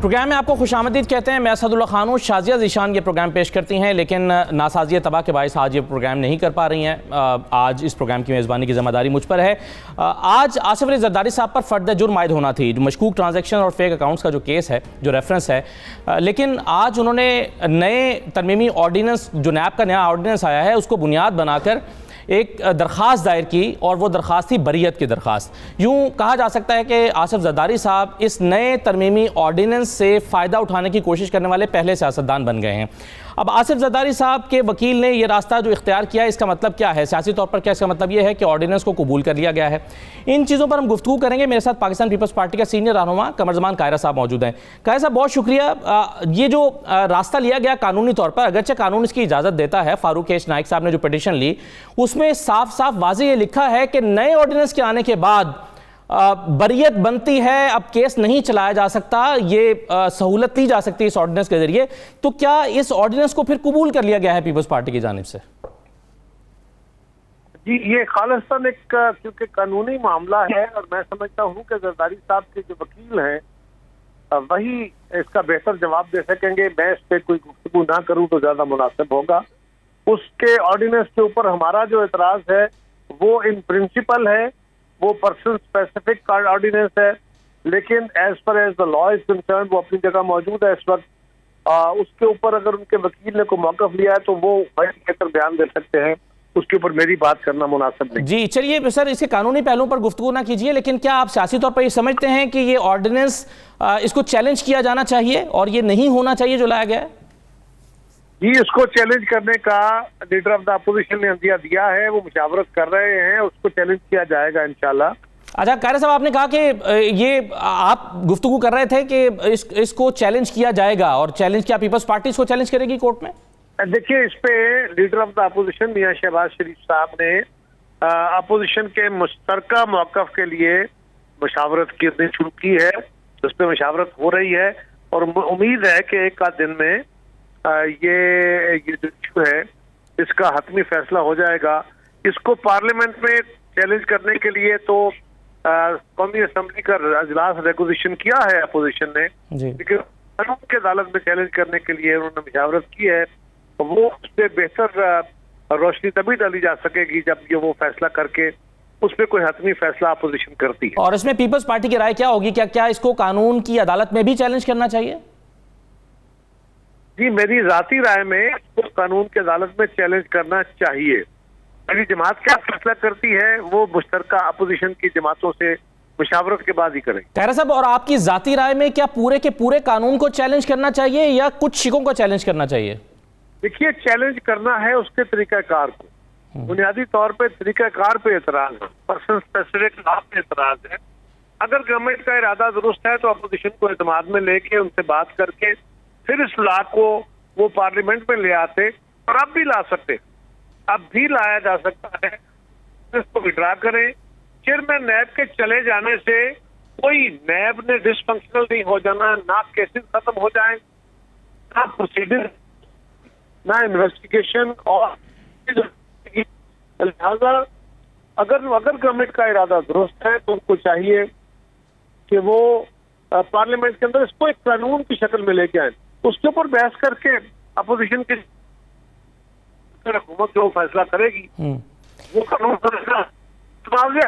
Programme में आपको खुशामदीद कहते हैं। मैं असदुल्ला खानू। शाजिया ज़ीशान ये प्रोग्राम पेश करती हैं, लेकिन नासाजिया तबाह के बायस आज ये प्रोग्राम नहीं कर पा रही हैं। आज इस प्रोग्राम की मेज़बानी की ज़िम्मेदारी मुझ पर है। आज आसिफ अली ज़रदारी साहब पर फ़र्द जुर्म आयद होना थी, जो मशकूक ट्रांजैक्शन और फेक अकाउंट्स का जो केस है, जो रेफरेंस है, लेकिन आज उन्होंने नए तरमीमी ऑर्डीनेंस, जो नैब का नया ऑर्डीनेंस आया है, उसको बुनियाद बनाकर एक दरख्वास्त दायर की, और वो दरख्वास्त थी बरीयत की दरख्वास्त। यूँ कहा जा सकता है कि आसिफ ज़रदारी साहब इस नए तरमीमी ऑर्डीनेंस से फ़ायदा उठाने की कोशिश करने वाले पहले सियासतदान बन गए हैं। अब आसिफ ज़रदारी साहब के वकील ने यह रास्ता जो इख्तियार किया, इसका मतलब क्या है सियासी तौर पर? क्या इसका मतलब यह है कि ऑर्डीनेंस को कबूल कर लिया गया है? इन चीज़ों पर हम गुफ्तगू करेंगे। मेरे साथ पाकिस्तान पीपल्स पार्टी का सीनियर रहनुमा कमरजमान कायरा साहब मौजूद हैं। कायरा साहब, बहुत शुक्रिया। ये जो रास्ता लिया गया कानूनी तौर पर, अगरचे कानून इसकी इजाज़त देता है, फारूक एच नाइक साहब ने जो पटिशन ली उसमें साफ साफ वाज़ेह ये लिखा है कि नए ऑर्डीनेंस के आने के बाद बरियत बनती है, अब केस नहीं चलाया जा सकता, ये सहूलत ली जा सकती है इस ऑर्डिनेंस के जरिए। तो क्या इस ऑर्डिनेंस को फिर कबूल कर लिया गया है पीपल्स पार्टी की जानिब से? जी, ये खालिस्तान एक क्योंकि कानूनी मामला है, और मैं समझता हूँ कि जरदारी साहब के जो वकील हैं वही इसका बेहतर जवाब दे सकेंगे। मैं इस पर कोई गुफ्तगू ना करूँ तो ज्यादा मुनासिब होगा। उसके ऑर्डिनेंस के ऊपर हमारा जो एतराज है वो इन प्रिंसिपल है, वो पर्सन स्पेसिफिक ऑर्डिनेंस है, लेकिन as far as the law is concern वो अपनी जगह मौजूद है इस वक्त। उसके ऊपर अगर उनके वकील ने कोई मौक़िफ़ लिया है तो वो वही कहकर बयान दे सकते हैं, उसके ऊपर मेरी बात करना मुनासिब नहीं। जी चलिए सर, इसके कानूनी पहलुओं पर गुफ्तगू ना कीजिए, लेकिन क्या आप सियासी तौर पर ये समझते हैं कि ये ऑर्डिनेंस इसको चैलेंज किया जाना चाहिए और ये नहीं होना चाहिए जो लाया गया है? जी, इसको चैलेंज करने का लीडर ऑफ द अपोजिशन ने अंदिया दिया है, वो मुशावरत कर रहे हैं, उसको चैलेंज किया जाएगा इंशाल्लाह। अच्छा कायरा साहब, आपने कहा कि ये आप गुफ्तगू कर रहे थे कि इसको चैलेंज किया जाएगा, और चैलेंज क्या पीपल्स पार्टी इसको चैलेंज करेगी कोर्ट में? देखिए, इस पे लीडर ऑफ द अपोजिशन मियां शहबाज शरीफ साहब ने अपोजिशन के मुश्तरका मौक़िफ़ के लिए मुशावरत करनी शुरू की है। उस पर मुशावरत हो रही है और उम्मीद है कि एक आध दिन में ये जो इशू है इसका हतमी फैसला हो जाएगा। इसको पार्लियामेंट में चैलेंज करने के लिए तो कौमी असम्बली का अजलास रेगुलेशन किया है अपोजिशन ने, लेकिन कानून की अदालत में चैलेंज करने के लिए उन्होंने मुशावरत की है। तो वो उससे बेहतर रोशनी तभी डाली जा सकेगी जब ये वो फैसला करके उस पर कोई हतमी फैसला अपोजिशन करती है। और इसमें पीपल्स पार्टी की राय क्या होगी? क्या इसको कानून की अदालत में भी चैलेंज करना चाहिए? जी, मेरी जाती राय में इसको कानून की अदालत में चैलेंज करना चाहिए। मेरी जमात क्या फैसला करती है वो मुश्तरका अपोजिशन की जमातों से मुशावरत के बाद ही करें। कायरा साहब, और आपकी जाती राय में क्या पूरे के पूरे कानून को चैलेंज करना चाहिए या कुछ शिकों को चैलेंज करना चाहिए? देखिए, चैलेंज करना है उसके तरीकाकार को। बुनियादी तौर पे तरीकाकार पे एतराज है, पर्सन स्पेसिफिक लॉ पे एतराज है। अगर गवर्नमेंट का इरादा दुरुस्त है तो अपोजिशन को एतमाद में लेके उनसे बात करके फिर इस लॉ को वो पार्लियामेंट में ले आते, और अब भी ला सकते, अब भी लाया जा सकता है। इसको विड्रा करें। चेयरमैन नैब के चले जाने से कोई नैब ने डिसफंक्शनल नहीं हो जाना, ना केसेस खत्म हो जाए, ना प्रोसीडिंग, ना इन्वेस्टिगेशन। और लिहाजा अगर गवर्नमेंट का इरादा दुरुस्त है तो उनको चाहिए कि वो पार्लियामेंट के अंदर इसको एक कानून की शक्ल में लेके आए, उसके ऊपर बहस करके अपोजिशन की हुकूमत जो फैसला करेगी वो कानून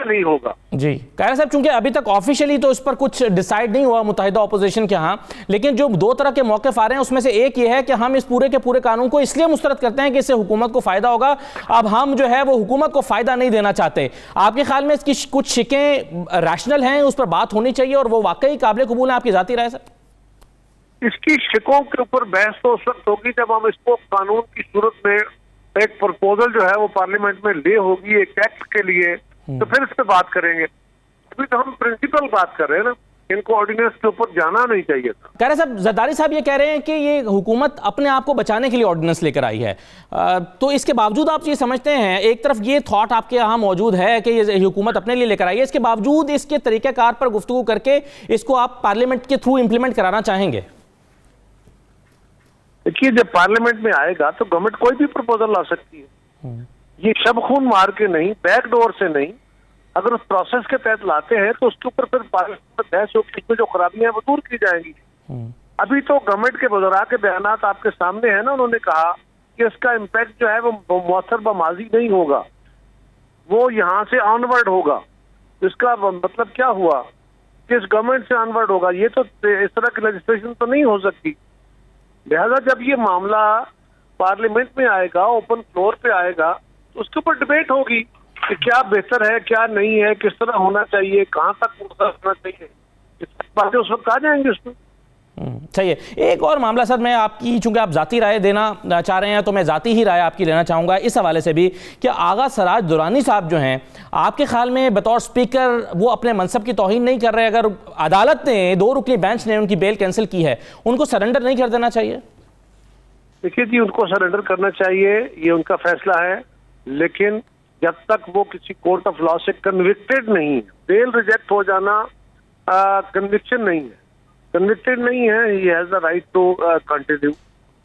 नहीं होगा। जी कायरा साहब, चूंकि अभी तक ऑफिशियली तो इस पर कुछ डिसाइड नहीं हुआ मुत्तहिदा अपोजिशन के यहाँ, लेकिन जो दो तरह के मौक़िफ़ आ रहे हैं उसमें से एक ये है कि हम इस पूरे के पूरे कानून को इसलिए मुस्तरद करते हैं कि इससे हुकूमत को फ़ायदा होगा। अब हम जो है वो हुकूमत को फ़ायदा नहीं देना चाहते। आपके ख्याल में इसकी कुछ शिकें रैशनल हैं, उस पर बात होनी चाहिए और वो वाकई काबिल कबूल है? आपकी ज़ाती राय सर? इसकी शिकों के ऊपर बहस तो उस वक्त होगी जब हम इसको कानून की सूरत में एक प्रपोजल जो है वो पार्लियामेंट में ले होगी एक एक्ट के लिए, तो फिर इस पे बात करेंगे। अभी तो हम प्रिंसिपल बात कर रहे हैं ना, इनको ऑर्डिनेंस के ऊपर जाना नहीं चाहिए था। कायरा साहब, जरदारी साहब ये कह रहे हैं कि ये हुकूमत अपने आप को बचाने के लिए ऑर्डिनेंस लेकर आई है, तो इसके बावजूद आप ये समझते हैं, एक तरफ ये थॉट आपके यहाँ मौजूद है कि ये हुकूमत अपने लिए लेकर आई है, इसके बावजूद इसके तरीक़ाकार पर गुफ्तगू करके इसको आप पार्लियामेंट के थ्रू इंप्लीमेंट कराना चाहेंगे? देखिए, जब पार्लियामेंट में आएगा तो गवर्नमेंट कोई भी प्रपोजल ला सकती है। ये शब खून मार के नहीं, बैक डोर से नहीं, अगर उस प्रोसेस के तहत लाते हैं तो उसके ऊपर फिर पार्लियामेंट में बहस होगी, इसमें जो खराबियां हैं वो दूर की जाएंगी। अभी तो गवर्नमेंट के वज़रा के बयानात आपके सामने है ना, उन्होंने कहा कि इसका इम्पैक्ट जो है वो मौसर बमाजी नहीं होगा, वो यहाँ से ऑनवर्ड होगा। इसका मतलब क्या हुआ कि इस गवर्नमेंट से ऑनवर्ड होगा, ये तो इस तरह की लेजिस्लेशन तो नहीं हो सकती। लिहाजा जब ये मामला पार्लियामेंट में आएगा, ओपन फ्लोर पे आएगा, तो उसके ऊपर डिबेट होगी कि क्या बेहतर है, क्या नहीं है, किस तरह होना चाहिए, कहाँ तक होना चाहिए, इस बातें उस वक्त आ जाएंगे उसमें। सही है। एक और मामला सर, मैं आपकी, चूंकि आप जाती राय देना चाह रहे हैं तो मैं जाती ही राय आपकी लेना चाहूँगा इस हवाले से भी कि आगा सराज दुरानी साहब जो हैं, आपके ख्याल में बतौर स्पीकर वो अपने मनसब की तौहीन नहीं कर रहे? अगर अदालत ने, 2 रुकनी बेंच ने उनकी बेल कैंसिल की है, उनको सरेंडर नहीं कर देना चाहिए? देखिए जी, उनको सरेंडर करना चाहिए, ये उनका फैसला है, लेकिन जब तक वो किसी कोर्ट ऑफ लॉ से कन्विक्टेड नहीं है, बेल रिजेक्ट हो जाना कन्विक्शन नहीं है, कन्विक्टेड नहीं है, he has the right to continue.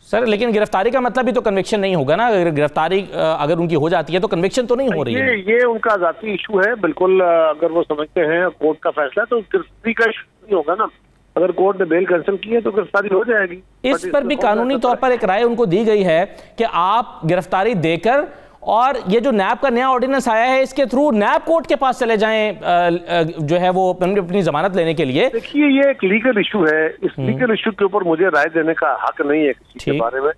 Sir लेकिन गिरफ्तारी का मतलब भी तो कन्विक्शन नहीं होगा ना? अगर गिरफ्तारी अगर उनकी हो जाती है तो कन्विक्शन तो नहीं हो रही है। ये उनका जाती इशू है, बिल्कुल। अगर वो समझते हैं कोर्ट का फैसला तो गिरफ्तारी का इशू नहीं होगा ना। अगर कोर्ट ने बेल कैंसिल की है तो गिरफ्तारी हो जाएगी। इस पर भी कानूनी तौर पर एक राय उनको दी गई है कि आप गिरफ्तारी देकर, और ये जो नैब का नया ऑर्डिनेंस आया है इसके थ्रू नैब कोर्ट के पास चले जाएं जो है वो अपनी जमानत लेने के लिए। देखिए, ये एक लीगल इशू है, इस लीगल इशू के ऊपर मुझे राय देने का हक नहीं है किसी के बारे में।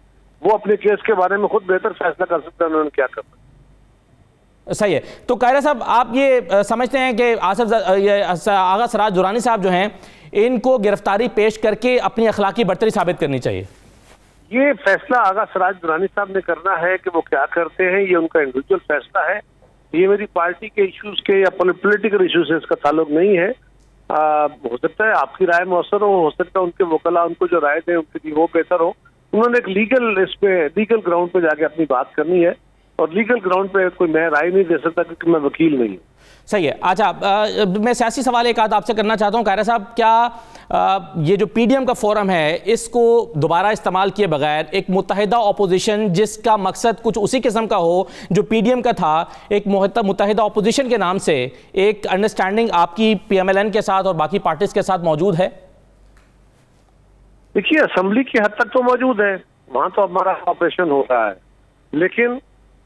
वो अपने केस के बारे में खुद बेहतर फैसला कर सकते हैं उन्होंने क्या करना। सही है। तो कायरा साहब, आप ये समझते हैं कि आगा सराज दुरानी साहब जो हैं, इनको गिरफ्तारी पेश करके अपनी अखलाकी बर्तरी साबित करनी चाहिए? ये फैसला आगा सराज दुरानी साहब ने करना है कि वो क्या करते हैं, ये उनका इंडिविजुअल फैसला है। ये मेरी पार्टी के इश्यूज के या पॉलिटिकल इश्यूज से इसका ताल्लुक नहीं है। हो सकता है आपकी राय मौसर हो सकता है उनके वकला उनको जो राय दें उनके लिए वो बेहतर हो। उन्होंने एक लीगल ग्राउंड पे जाके अपनी बात करनी है, और लीगल ग्राउंड पे कोई मैं राय नहीं दे सकता क्योंकि मैं वकील नहीं हूँ। सही है। अच्छा, मैं सियासी सवाल एक आध आपसे करना चाहता हूँ कायरा साहब, क्या ये जो पीडीएम का फोरम है इसको दोबारा इस्तेमाल किए बगैर एक मुत्तहिदा अपोजिशन, जिसका मकसद कुछ उसी किस्म का हो जो पीडीएम का था, एक मुत्तहिदा अपोजिशन के नाम से एक अंडरस्टैंडिंग आपकी पीएमएलएन के साथ और बाकी पार्टीज के साथ मौजूद है? देखिए, असेंबली की हद तक तो मौजूद है, वहां तो हमारा ऑपरेशन हो रहा है, लेकिन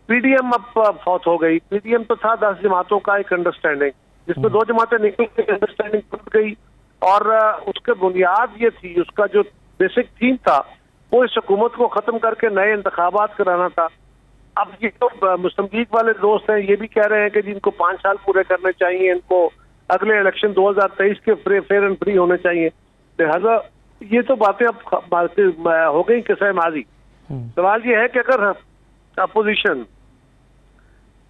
पीडीएम अब फौत हो गई। पीडीएम तो था 10 जमातों का एक अंडरस्टैंडिंग, जिसमें 2 जमातें निकल गई, अंडरस्टैंडिंग टूट गई, और उसके बुनियाद ये थी, उसका जो बेसिक थीम था वो इस हुकूमत को खत्म करके नए इंतखाबात कराना था। अब ये तो मुस्लिम लीग वाले दोस्त हैं, ये भी कह रहे हैं कि जिनको 5 साल पूरे करने चाहिए, इनको अगले इलेक्शन 2023 के फेयर एंड फ्री होने चाहिए। लिहाजा ये तो बातें अब हो गई किस्सा माजी। सवाल ये है कि अगर अपोजिशन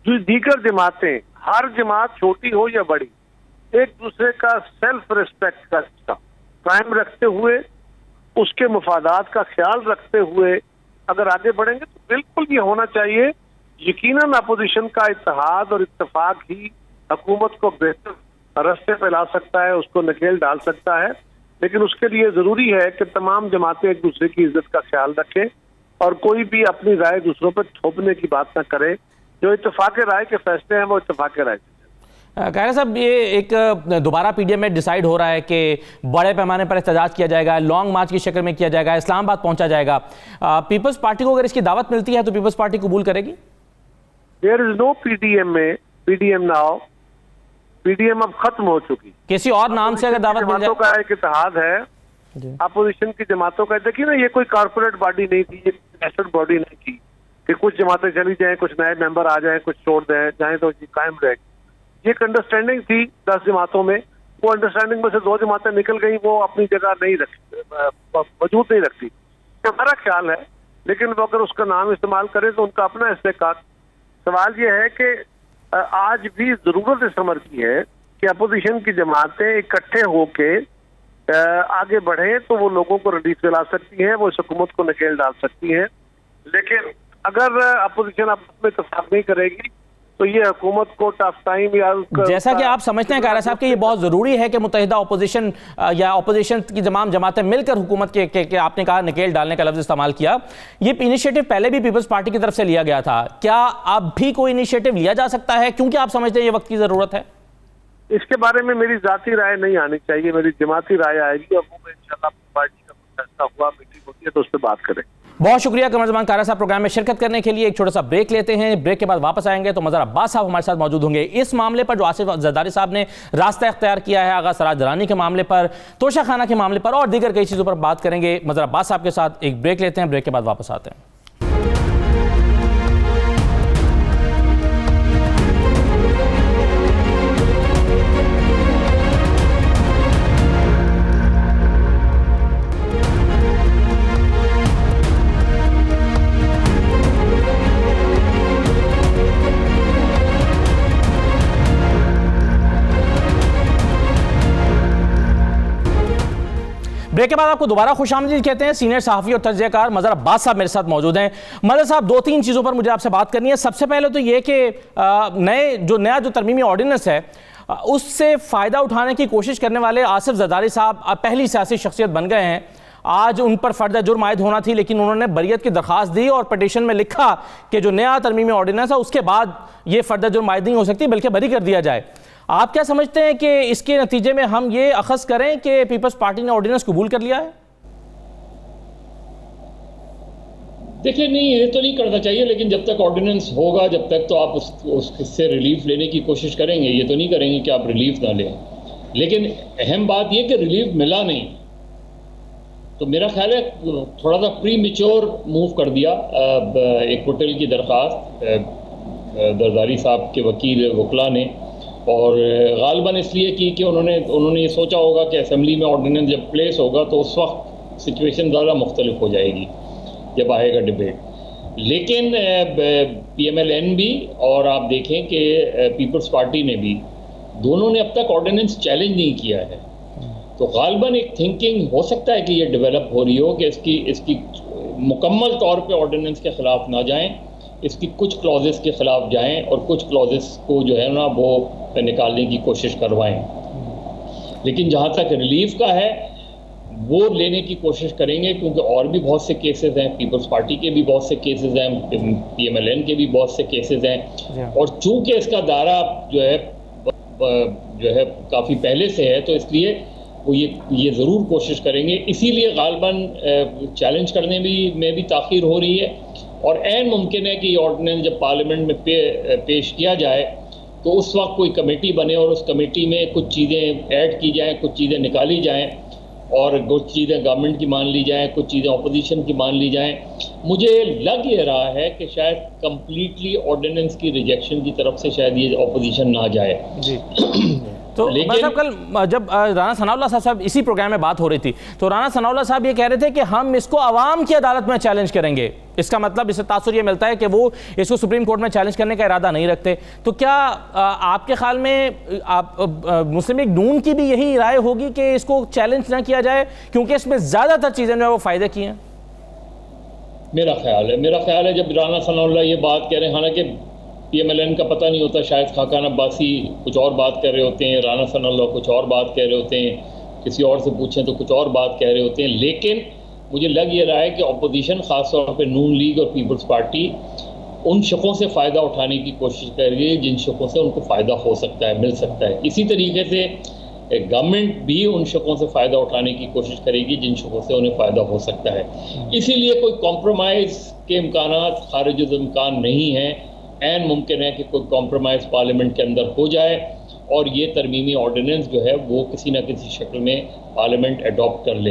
जो दीगर जमातें, हर जमात छोटी हो या बड़ी, एक दूसरे का सेल्फ रिस्पेक्ट का कायम रखते हुए, उसके मफादात का ख्याल रखते हुए अगर आगे बढ़ेंगे तो बिल्कुल ये होना चाहिए। यकीनन अपोजिशन का इत्तेहाद और इत्तेफाक ही हुकूमत को बेहतर रास्ते पे ला सकता है, उसको नकेल डाल सकता है, लेकिन उसके लिए जरूरी है कि तमाम जमातें एक दूसरे की इज्जत का ख्याल रखें और कोई भी अपनी राय दूसरों पर थोपने की बात ना करे। जो इत्तेफाक राय के फैसले हैं वो इत्तेफाक राय। कायरा साहब, ये एक दोबारा पीडीएम में डिसाइड हो रहा है कि बड़े पैमाने पर एहतजाज किया जाएगा, लॉन्ग मार्च की शक्ल में किया जाएगा, इस्लामाबाद पहुंचा जाएगा। पीपल्स पार्टी को अगर इसकी दावत मिलती है तो पीपल्स पार्टी कबूल करेगी? There is no PDM now. PDM अब खत्म हो चुकी। किसी और नाम से अगर दावत मिल जाए? का एक इत्तेहाद है अपोजिशन की जमातों का। देखिए ना, ये कोई कारपोरेट बॉडी नहीं थी, ये नेशनल बॉडी नहीं थी कि कुछ जमातें चली जाएं, कुछ नए मेंबर आ जाएं, कुछ छोड़ दें, जाएं तो कायम रहेगी। ये एक अंडरस्टैंडिंग थी 10 जमातों में। वो अंडरस्टैंडिंग में से 2 जमातें निकल गई, वो अपनी जगह नहीं रखती, वजूद नहीं रखती, हमारा ख्याल है। लेकिन वो अगर उसका नाम इस्तेमाल करें तो उनका अपना इस्तेकाक। सवाल ये है कि आज भी जरूरत इस अमर की है कि अपोजिशन की जमातें इकट्ठे होके आगे बढ़े तो वो लोगों को रिलीफ दिला सकती हैं, वो इस हुकूमत को नकेल डाल सकती हैं। लेकिन अगर अपोजिशन आपस में इत्तेफाक नहीं करेगी तो ये हुकूमत को टफ टाइम या जैसा कि आप समझते हैं कायरा साहब कि ये बहुत जरूरी है कि मुत्तहिदा अपोजिशन या अपोजिशन की तमाम जमातें मिलकर हुकूमत के आपने कहा नकेल डालने का लफ्ज इस्तेमाल किया, ये इनिशिएटिव पहले भी पीपल्स पार्टी की तरफ से लिया गया था, क्या अब भी कोई इनिशिएटिव लिया जा सकता है क्योंकि आप समझते हैं ये वक्त की जरूरत है? इसके बारे में मेरी जाती राय नहीं आनी चाहिए, मेरी जमाती राय आएगी और वो इंशाल्लाह पार्टी का का हुआ, मीटिंग होती है तो उस पर बात करें। बहुत शुक्रिया कमर ज़मान कारा साहब प्रोग्राम में शिरकत करने के लिए। एक छोटा सा ब्रेक लेते हैं, ब्रेक के बाद वापस आएंगे तो मज़हर अब्बास साहब हमारे साथ मौजूद होंगे इस मामले पर जो आसिफ जरदारी साहब ने रास्ता इख्तियार किया है आगा सराज दरानी के मामले पर, तोशा खाना के मामले पर और दीगर कई चीज़ों पर बात करेंगे मज़हर अब्बास साहब के साथ। एक ब्रेक लेते हैं, ब्रेक के बाद वापस आते हैं। ब्रेक के बाद आपको दोबारा खुशामदीद कहते हैं। सीनियर सहाफ़ी और तजज़ियाकार मज़हर अब्बास साहब मेरे साथ मौजूद हैं। मज़हर साहब, दो तीन चीज़ों पर मुझे आपसे बात करनी है। सबसे पहले तो ये कि नया जो तरमीमी ऑर्डिनेंस है उससे फ़ायदा उठाने की कोशिश करने वाले आसिफ जरदारी साहब पहली सियासी शख्सियत बन गए हैं। आज उन पर फ़र्द जुर्म आयद होना थी, लेकिन उन्होंने बरियत की दरख्वास्त दी और पटिशन में लिखा कि जो नया तरमीमी ऑर्डिनेंस है उसके बाद ये फ़र्द जुर्म आयद नहीं हो सकती बल्कि बरी कर दिया जाए। आप क्या समझते हैं कि इसके नतीजे में हम ये अखज़ करें कि पीपल्स पार्टी ने ऑर्डिनेंस कबूल कर लिया है? देखिए, नहीं, ये तो नहीं करना चाहिए, लेकिन जब तक ऑर्डिनेंस होगा जब तक तो आप उससे रिलीफ लेने की कोशिश करेंगे। ये तो नहीं करेंगे कि आप रिलीफ ना लें। लेकिन अहम बात यह कि रिलीफ मिला नहीं, तो मेरा ख्याल है थोड़ा सा प्री मेच्योर मूव कर दिया इक्विटल की दरख्वास्त जरदारी साहब के वकीला ने, और गालिबन इसलिए की कि उन्होंने ये सोचा होगा कि असेंबली में ऑर्डिनेंस जब प्लेस होगा तो उस वक्त सिचुएशन ज़्यादा मुख्तलिफ हो जाएगी जब आएगा डिबेट। लेकिन PMLN भी और आप देखें कि पीपल्स पार्टी ने भी, दोनों ने अब तक ऑर्डिनेंस चैलेंज नहीं किया है। तो गालिबन एक थिंकिंग हो सकता है कि ये डेवलप हो रही हो कि इसकी मुकम्मल तौर पे ऑर्डिनेंस के ख़िलाफ़ ना जाएं, इसकी कुछ क्लॉजेस के ख़िलाफ़ जाएं और कुछ क्लॉजेस को जो है ना वो निकालने की कोशिश करवाएं। लेकिन जहाँ तक रिलीफ का है वो लेने की कोशिश करेंगे, क्योंकि और भी बहुत से केसेस हैं, पीपल्स पार्टी के भी बहुत से केसेस हैं, PMLN के भी बहुत से केसेस हैं, और चूँकि इसका दायरा जो है काफ़ी पहले से है, तो इसलिए वो ये ज़रूर कोशिश करेंगे। इसीलिए गालिबन चैलेंज करने में भी ताख़ीर हो रही है, और ऐन मुमकिन है कि ये ऑर्डिनेंस जब पार्लियामेंट में पेश किया जाए तो उस वक्त कोई कमेटी बने और उस कमेटी में कुछ चीज़ें ऐड की जाएँ, कुछ चीज़ें निकाली जाएँ, और कुछ चीज़ें गवर्नमेंट की मान ली जाएँ, कुछ चीज़ें अपोजिशन की मान ली जाएँ। मुझे लग ये रहा है कि शायद कम्प्लीटली ऑर्डिनेंस की रिजेक्शन की तरफ से शायद ये अपोजिशन ना जाए जी। तो मतलब कल जब राना सनाउल्लाह साहब इसी प्रोग्राम में बात हो रही थी तो राना सनाउल्लाह साहब ये कह रहे थे कि हम इसको अवाम की अदालत में चैलेंज करेंगे। इसका मतलब इससे तासुर ये मिलता है कि वो इसको सुप्रीम कोर्ट में चैलेंज करने का इरादा नहीं रखते। तो क्या आपके ख्याल में मुस्लिम लीग नून की भी यही राय होगी कि इसको चैलेंज ना किया जाए, क्योंकि इसमें ज़्यादातर चीज़ें जो है वो फ़ायदे की हैं? मेरा ख्याल है जब राना सनाउल्लाह ये बात कह रहे हैं, हालांकि PMLN का पता नहीं होता, शायद खाकान अब्बासी कुछ और बात कर रहे होते हैं, राना सनाउल्लाह कुछ और बात कह रहे होते हैं, किसी और से पूछें तो कुछ और बात कह रहे होते हैं। लेकिन मुझे लग ये रहा है कि अपोजिशन ख़ासतौर पे नून लीग और पीपल्स पार्टी उन शकों से फ़ायदा उठाने की कोशिश कर रही है जिन शकों से उनको फ़ायदा हो सकता है, मिल सकता है। इसी तरीके से गवर्नमेंट भी उन शकों से फ़ायदा उठाने की कोशिश करेगी जिन शकों से उन्हें फ़ायदा हो सकता है। इसीलिए कोई कॉम्प्रोमाइज़ के इम्कानात खारिज इम्कान नहीं है। ऐन मुमकिन है कि कोई कॉम्प्रोमाइज़ पार्लियामेंट के अंदर हो जाए और ये तरमीमी ऑर्डिनेंस जो है वो किसी न किसी शक्ल में पार्लियामेंट अडॉप्ट कर ले।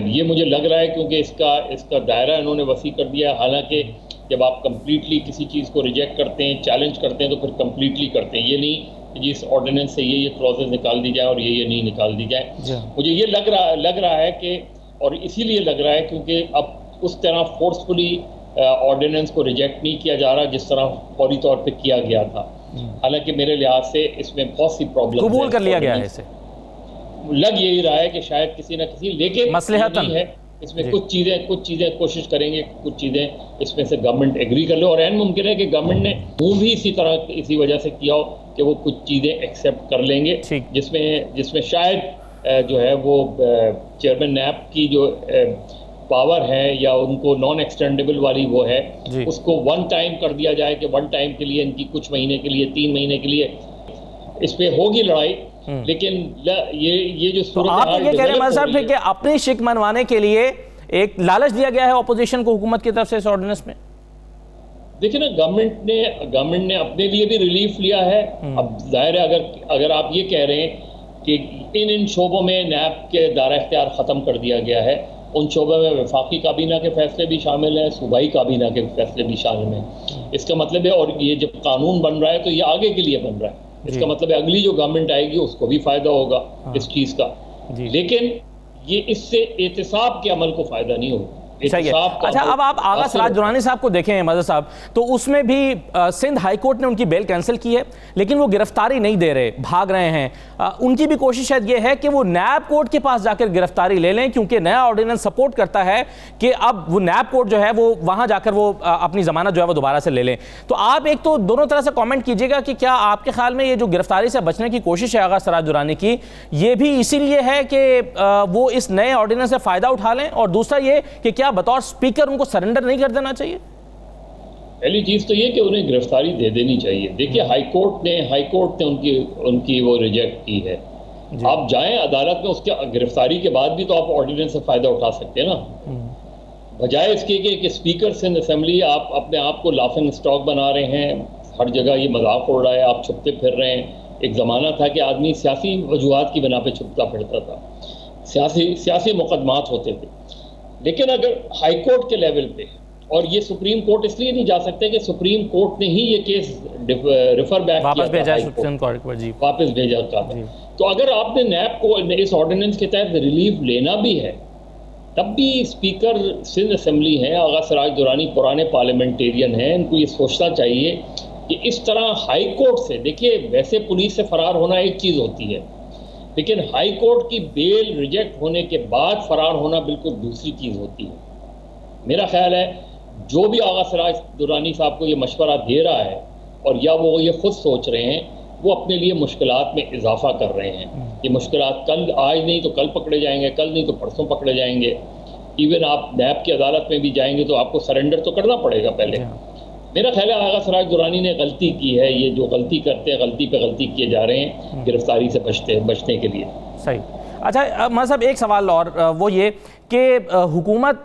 ये मुझे लग रहा है, क्योंकि इसका दायरा इन्होंने वसी कर दिया है। हालांकि जब आप कम्प्लीटली किसी चीज़ को रिजेक्ट करते हैं, चैलेंज करते हैं, तो फिर कम्प्लीटली करते हैं। ये नहीं कि जिस ऑर्डिनेंस से ये क्लॉजेज निकाल दी जाए और ये नहीं निकाल दी जाए। मुझे ये लग रहा है कि, और इसीलिए लग रहा है क्योंकि अब उस तरह फोर्सफुली ऑर्डिनेंस को रिजेक्ट नहीं किया जा रहा जिस तरह फौरी तौर पे किया गया था। हालांकि मेरे लिहाज से इसमें बहुत सी प्रॉब्लम कबूल कर लिया गया है, इसे लग यही रहा है कि शायद किसी न किसी, लेकिन मसलहतन है इसमें कुछ चीज़ें कोशिश करेंगे, कुछ चीज़ें इसमें से गवर्नमेंट एग्री कर ले, और ऐन मुमकिन है कि गवर्नमेंट ने मूव भी इसी वजह से किया हो कि वो कुछ चीज़ें एक्सेप्ट कर लेंगे, जिसमें शायद जो है वो चेयरमैन नैब की जो पावर है या उनको नॉन एक्सटेंडेबल वाली वो है, उसको वन टाइम कर दिया जाए कि वन टाइम के लिए इनकी कुछ महीने के लिए, 3 महीने के लिए इस पे होगी लड़ाई। लेकिन ये जो तो आप ये कह रहे हैं साहब कि अपनी शिक मनवाने के लिए एक लालच दिया गया है ऑपोजिशन को हुकूमत की तरफ से इस ऑर्डिनेंस में? देखिए ना, गवर्नमेंट ने अपने लिए भी रिलीफ लिया है। अब जाहिर है अगर आप ये कह रहे हैं कि इन शोबों में नैब के दायरा इख्तियार ख़त्म कर दिया गया है, उन शोबों में वफाकी काबीना के फैसले भी शामिल हैं, सूबाई काबीना के फैसले भी शामिल हैं। इसका मतलब है, और ये जब कानून बन रहा है तो ये आगे के लिए बन रहा है, इसका मतलब है अगली जो गवर्नमेंट आएगी उसको भी फ़ायदा होगा इस चीज़ का। लेकिन ये इससे एहतिसाब के अमल को फ़ायदा नहीं होगा। सही है। अच्छा, अब आप आगा सराज दुरानी साहब को देखें मज़हर साहब, तो उसमें भी सिंध हाई कोर्ट ने उनकी बेल कैंसिल की है, लेकिन वो गिरफ्तारी नहीं दे रहे, भाग रहे हैं। उनकी भी कोशिश शायद ये है कि वो नैब कोर्ट के पास जाकर गिरफ्तारी ले लें, क्योंकि नया ऑर्डिनेंस सपोर्ट करता है कि अब वो नैब कोर्ट जो है वो वहाँ जाकर वो अपनी ज़मानत जो है वो दोबारा से ले लें। तो आप एक तो दोनों तरह से कॉमेंट कीजिएगा कि क्या आपके ख्याल में ये जो गिरफ्तारी से बचने की कोशिश है आगा सराज दुरानी की, ये भी इसीलिए है कि वो इस नए ऑर्डिनेंस से फ़ायदा उठा लें, और दूसरा ये कि क्या बतौर स्पीकर उनको सरेंडर नहीं कर देना चाहिए? पहली चीज तो ये कि उन्हें गिरफ्तारी दे देनी चाहिए। देखिए, हाई कोर्ट ने उनकी वो रिजेक्ट की है। आप जाएं अदालत में, उसके गिरफ्तारी के बाद भी तो आप ऑर्डिनेंस से फायदा उठा सकते हैं ना, बजाय इसके कि स्पीकर सिंध असेंबली आप अपने आप को लाफिंग स्टॉक बना रहे हैं, हर जगह ये मजाक उड़ रहा है, आप छुपते फिर रहे हैं। एक ज़माना था कि आदमी सियासी वजूहात की बिना पे छुपता फिरता था, सियासी मुकदमात होते थे। लेकिन अगर हाई कोर्ट के लेवल पे, और ये सुप्रीम कोर्ट इसलिए नहीं जा सकते कि सुप्रीम कोर्ट ने ही ये केस रेफर बैक वापस भेजा सुप्रीम कोर्ट को, जी वापस भेजा था। तो अगर आपने नैब को इस ऑर्डिनेंस के तहत रिलीफ लेना भी है, तब भी स्पीकर सिंध असेंबली हैं आगा सराज दुरानी पुराने पार्लियामेंटेरियन हैं, इनको ये सोचना चाहिए कि इस तरह हाई कोर्ट से, देखिए वैसे पुलिस से फरार होना एक चीज़ होती है, लेकिन हाई कोर्ट की बेल रिजेक्ट होने के बाद फरार होना बिल्कुल दूसरी चीज़ होती है। मेरा ख्याल है जो भी आगा सराज दुरानी साहब को ये मशवरा दे रहा है, और या वो ये खुद सोच रहे हैं, वो अपने लिए मुश्किलात में इजाफा कर रहे हैं। ये मुश्किलात कल, आज नहीं तो कल पकड़े जाएंगे, कल नहीं तो परसों पकड़े जाएंगे। इवन आप नैब की अदालत में भी जाएंगे तो आपको सरेंडर तो करना पड़ेगा पहले। मेरा ख्याल है आगा सराज दुरानी ने गलती की है। ये जो गलती करते हैं, गलती पे गलती किए जा रहे हैं गिरफ्तारी से बचने के लिए। सही। अच्छा मतलब एक सवाल और, वो ये कि हुकूमत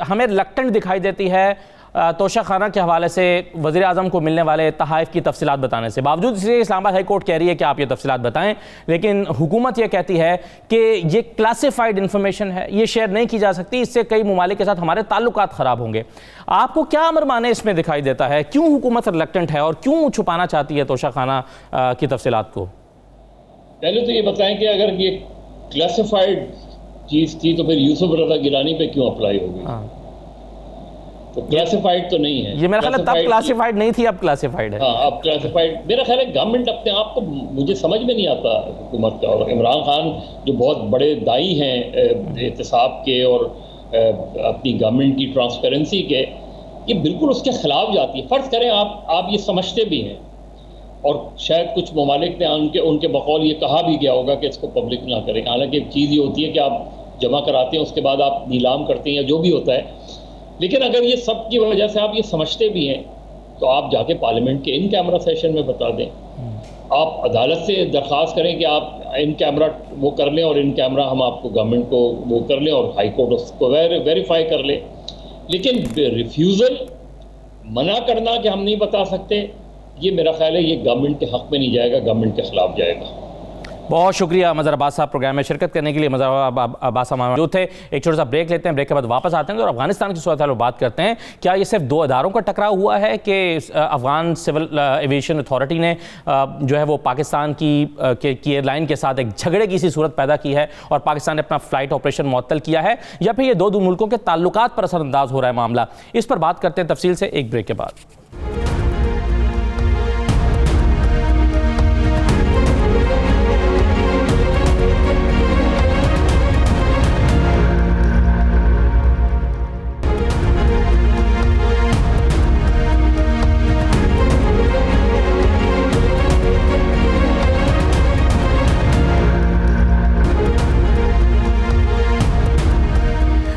हमें रिलक्टेंट दिखाई देती है तोशा खाना के हवाले से वज़ीर आज़म को मिलने वाले तहाइफ की तफसीलात बताने से। बावजूद इसलिए इस्लामाबाद हाई कोर्ट कह रही है कि आप ये तफसीलात बताएं, लेकिन हुकूमत ये कहती है कि ये क्लासिफाइड इन्फॉर्मेशन है, ये शेयर नहीं की जा सकती, इससे कई ममालिक के साथ हमारे ताल्लुकात ख़राब होंगे। आपको क्या अमरमाने इसमें दिखाई देता है? क्यों हुकूमत रिलक्टेंट है और क्यों छुपाना चाहती है तोशा खाना की तफसीलात को? पहले तो ये बताएं कि अगर ये क्लासिफाइड चीज़ थी तो फिर यूसुफ रज़ा गिलानी पे क्यों अप्लाई होगी? तो क्लासिफाइड तो नहीं है। ये मेरा ख्याल है तब क्लासिफाइड नहीं थी, अब क्लासिफाइड है। हाँ, अब क्लासिफाइड। मेरा ख्याल है गवर्नमेंट अपने आप को, मुझे समझ में नहीं आता हुकूमत का, और इमरान खान जो बहुत बड़े दाई हैं एहतसाब के और अपनी गवर्नमेंट की ट्रांसपेरेंसी के, ये बिल्कुल उसके खिलाफ जाती है। फ़र्ज़ करें आप ये समझते भी हैं, और शायद कुछ ममालिक ने उनके बकौल ये कहा भी गया होगा कि इसको पब्लिक ना करें। हालांकि एक चीज़ ये होती है कि आप जमा कराते हैं, उसके बाद आप नीलाम करते हैं या जो भी होता है, लेकिन अगर ये सब की वजह से आप ये समझते भी हैं तो आप जाके पार्लियामेंट के इन कैमरा सेशन में बता दें। आप अदालत से दरख्वास्त करें कि आप इन कैमरा वो कर लें, और इन कैमरा हम आपको गवर्नमेंट को वो कर लें, और हाई कोर्ट उसको वेरीफाई कर ले। लेकिन रिफ्यूज़ल, मना करना कि हम नहीं बता सकते, ये मेरा ख्याल है ये गवर्नमेंट के हक़ में नहीं जाएगा, गवर्नमेंट के खिलाफ जाएगा। बहुत शुक्रिया मज़हर अब्बास साहब प्रोग्राम में शिरकत करने के लिए। मज़हर अब्बास साहब मौजूद थे। एक छोटा सा ब्रेक लेते हैं, ब्रेक के बाद वापस आते हैं और अफगानिस्तान की सूरत हाल बात करते हैं। क्या ये सिर्फ दो अदारों का टकराव हुआ है कि अफगान सिविल एविएशन अथॉरिटी ने जो है वो पाकिस्तान की एयरलाइन के साथ एक झगड़े की सी सूरत पैदा की है और पाकिस्तान ने अपना फ़्लाइट ऑपरेशन मुअत्तल किया है, या फिर ये दो मुल्कों के ताल्लुकात पर असरअंदाज हो रहा है मामला? इस पर बात करते हैं तफसील से एक ब्रेक के बाद।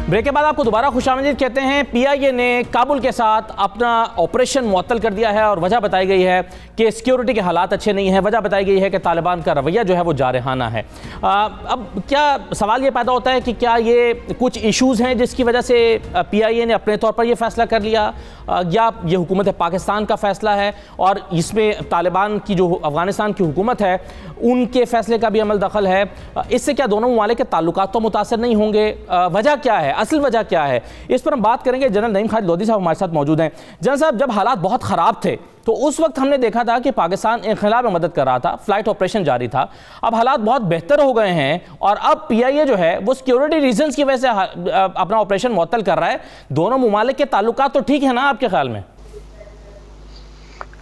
ब्रेक के बाद आपको दोबारा खुशामदीद कहते हैं। पीआईए ने काबुल के साथ अपना ऑपरेशन मुअत्तल कर दिया है और वजह बताई गई है कि सिक्योरिटी के हालात अच्छे नहीं हैं। वजह बताई गई है कि तालिबान का रवैया जो है वो जारहाना है। अब क्या सवाल ये पैदा होता है कि क्या ये कुछ इश्यूज़ हैं जिसकी वजह से पीआईए ने अपने तौर पर यह फ़ैसला कर लिया, या ये हुकूमत पाकिस्तान का फ़ैसला है और इसमें तालिबान की जो अफ़गानिस्तान की हुकूमत है उनके फ़ैसले का भी अमल दखल है? इससे क्या दोनों ममालिक के ताल्लुकात तो मुतासर नहीं होंगे? वजह क्या है, असल वजह क्या है, इस पर हम बात करेंगे। जनरल नईम खालिद लोधी साहब हमारे साथ मौजूद हैं। जनरल साहब, जब हालात बहुत ख़राब थे तो उस वक्त हमने देखा था कि पाकिस्तान इनखिला में मदद कर रहा था, फ्लाइट ऑपरेशन जारी था। अब हालात बहुत बेहतर हो गए हैं और अब पीआईए जो है वो सिक्योरिटी रीजंस की वजह से अपना ऑपरेशन मुअत्तल कर रहा है। दोनों ममालिक के ताल्लुकात तो ठीक है ना आपके ख्याल में?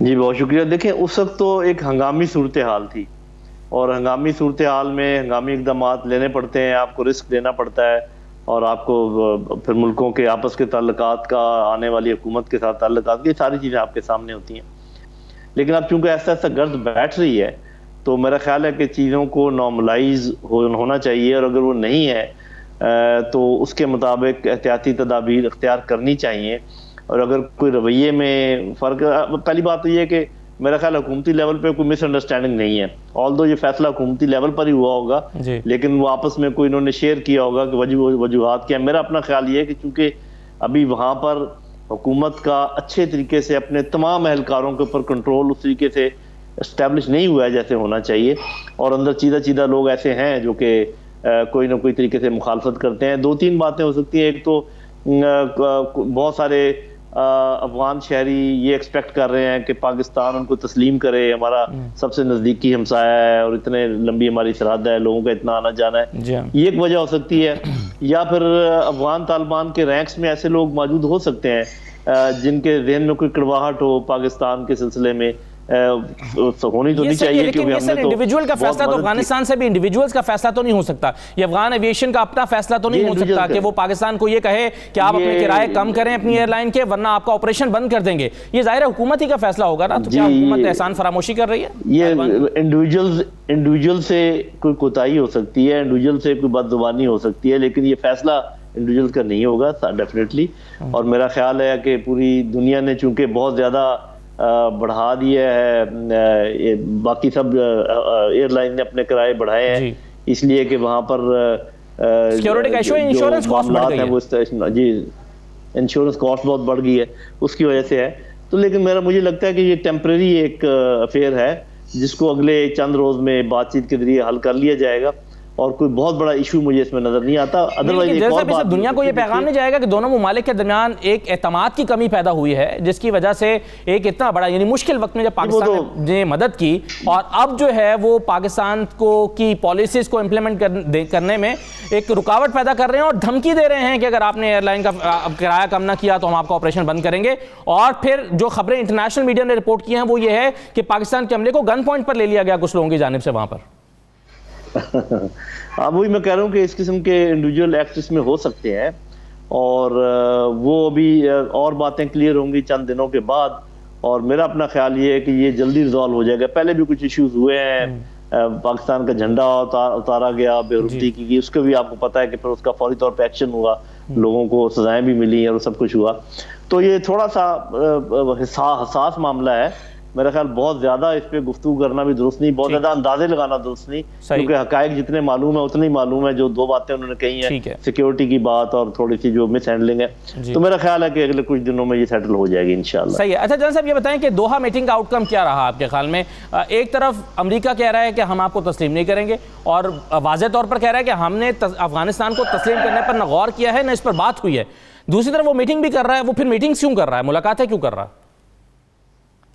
जी बहुत शुक्रिया। देखें, उस वक्त तो एक हंगामी सूरत हाल थी और हंगामी सूरत हाल में हंगामी इकदाम लेने पड़ते हैं, आपको रिस्क लेना पड़ता है और आपको फिर मुल्कों के आपस के ताल्लुकात का, आने वाली हुकूमत के साथ ताल्लुकात की सारी चीज़ें आपके सामने होती हैं। लेकिन अब चूंकि ऐसा ऐसा गर्द बैठ रही है तो मेरा ख्याल है कि चीज़ों को नॉर्मलाइज होना चाहिए और अगर वो नहीं है तो उसके मुताबिक एहतियाती तदाबीर इख्तियार करनी चाहिए। और अगर कोई रवैये में फ़र्क, पहली बात तो ये है कि मेरा ख्याल हुकूमती लेवल पे कोई मिसअंडरस्टैंडिंग नहीं है। ऑल्दो ये फैसला हुकूमती लेवल पर ही हुआ होगा, लेकिन वो आपस में कोई इन्होंने शेयर किया होगा कि वजूहात क्या। मेरा अपना ख्याल ये है कि चूंकि अभी वहाँ पर हुकूमत का अच्छे तरीके से अपने तमाम एहलकारों के ऊपर कंट्रोल उस तरीके से इस्टेब्लिश नहीं हुआ है जैसे होना चाहिए, और अंदर चीदा लोग ऐसे हैं जो कि कोई ना कोई तरीके से मुखालफत करते हैं। दो तीन बातें हो सकती हैं। एक तो बहुत सारे अफगान शहरी ये एक्सपेक्ट कर रहे हैं कि पाकिस्तान उनको तस्लीम करे, हमारा सबसे नज़दीकी हमसाया है और इतने लंबी हमारी सरहद है, लोगों का इतना आना जाना है, ये एक वजह हो सकती है। या फिर अफगान तालिबान के रैंक्स में ऐसे लोग मौजूद हो सकते हैं जिनके जहन में कोई कड़वाहट हो पाकिस्तान के सिलसिले में, होनी तो नहीं चाहिए क्योंकि हमने तो इंडिविजुअल का फैसला तो अफगानिस्तान से भी इंडिविजुअल्स का फैसला तो नहीं हो सकता। ये अफगान एविएशन का अपना फैसला तो नहीं हो सकता कि वो पाकिस्तान को ये कहे कि आप अपने किराए कम करें अपनी एयरलाइन के, वरना आपका ऑपरेशन बंद कर देंगे। ये जाहिर है हुकूमत ही का फैसला होगा ना। तो क्या हुकूमत एहसान फरामोशी कर रही है? ये इंडिविजुअल से कोई कोताही हो सकती है, इंडिविजुअल से कोई बदजुबानी हो सकती है, लेकिन ये फैसला इंडिविजुअल का नहीं होगा डेफिनेटली। और मेरा ख्याल है कि पूरी दुनिया ने चूंकि बहुत ज्यादा बढ़ा दिया है, बाकी सब एयरलाइन ने अपने किराए बढ़ाए हैं, इसलिए कि वहाँ पर सिक्योरिटी का इशू, इंश्योरेंस कॉस्ट बढ़ गई है। वो जी इंश्योरेंस कॉस्ट बहुत बढ़ गई है, उसकी वजह से है। तो लेकिन मुझे लगता है कि ये टेम्परेरी एक अफेयर है जिसको अगले चंद रोज में बातचीत के जरिए हल कर लिया जाएगा और कोई बहुत बड़ा इशू मुझे इसमें नजर नहीं आता। अदरवाइज दुनिया को ये पैगाम नहीं जाएगा कि दोनों ममालिक के दरमियान एक एतमाद की कमी पैदा हुई है, जिसकी वजह से एक इतना बड़ा यानी मुश्किल वक्त में जब पाकिस्तान ने मदद की और अब जो है वो पाकिस्तान को की पॉलिसीज को इम्प्लीमेंट करने में एक रुकावट पैदा कर रहे हैं और धमकी दे रहे हैं कि अगर आपने एयरलाइन का किराया कम ना किया तो हम आपका ऑपरेशन बंद करेंगे। और फिर जो खबरें इंटरनेशनल मीडिया ने रिपोर्ट की हैं वो ये है कि पाकिस्तान के हमले को गन पॉइंट पर ले लिया गया कुछ लोगों की जानिब से वहां पर। हाँ, वही मैं कह रहा हूँ कि इस किस्म के इंडिविजुअल एक्ट इसमें हो सकते हैं और वो अभी और बातें क्लियर होंगी चंद दिनों के बाद। और मेरा अपना ख्याल ये है कि ये जल्दी रिजॉल्व हो जाएगा। पहले भी कुछ इश्यूज हुए हैं, पाकिस्तान का झंडा उतारा गया बेरुखती की, उसके भी आपको पता है कि फिर उसका फौरी तौर पे एक्शन हुआ, लोगों को सजाएं भी मिली और सब कुछ हुआ। तो ये थोड़ा सा हसास मामला है। मेरा ख्याल बहुत ज्यादा इस पे गुफ्तगू करना भी दुरुस्त नहीं, बहुत ज्यादा अंदाजे लगाना दुरुस्त नहीं, क्योंकि हकायक जितने मालूम है उतने ही मालूम है। जो दो बातें उन्होंने कही हैं, सिक्योरिटी की बात और थोड़ी सी जो मिस हैंडलिंग है, तो मेरा ख्याल है कि अगले कुछ दिनों में ये सेटल हो जाएगी इंशाल्लाह। सही है। अच्छा जनरल साहब, ये बताएं कि दोहा मीटिंग का आउटकम क्या रहा आपके ख्याल में? एक तरफ अमेरिका कह रहा है कि हम आपको तस्लीम नहीं करेंगे और वाज़ेह तौर पर कह रहा है कि हमने अफगानिस्तान को तस्लीम करने पर न गौर किया है न इस पर बात हुई है। दूसरी तरफ वो मीटिंग भी कर रहा है। वो फिर मीटिंग क्यों कर रहा है, मुलाकातें क्यों कर रहा है?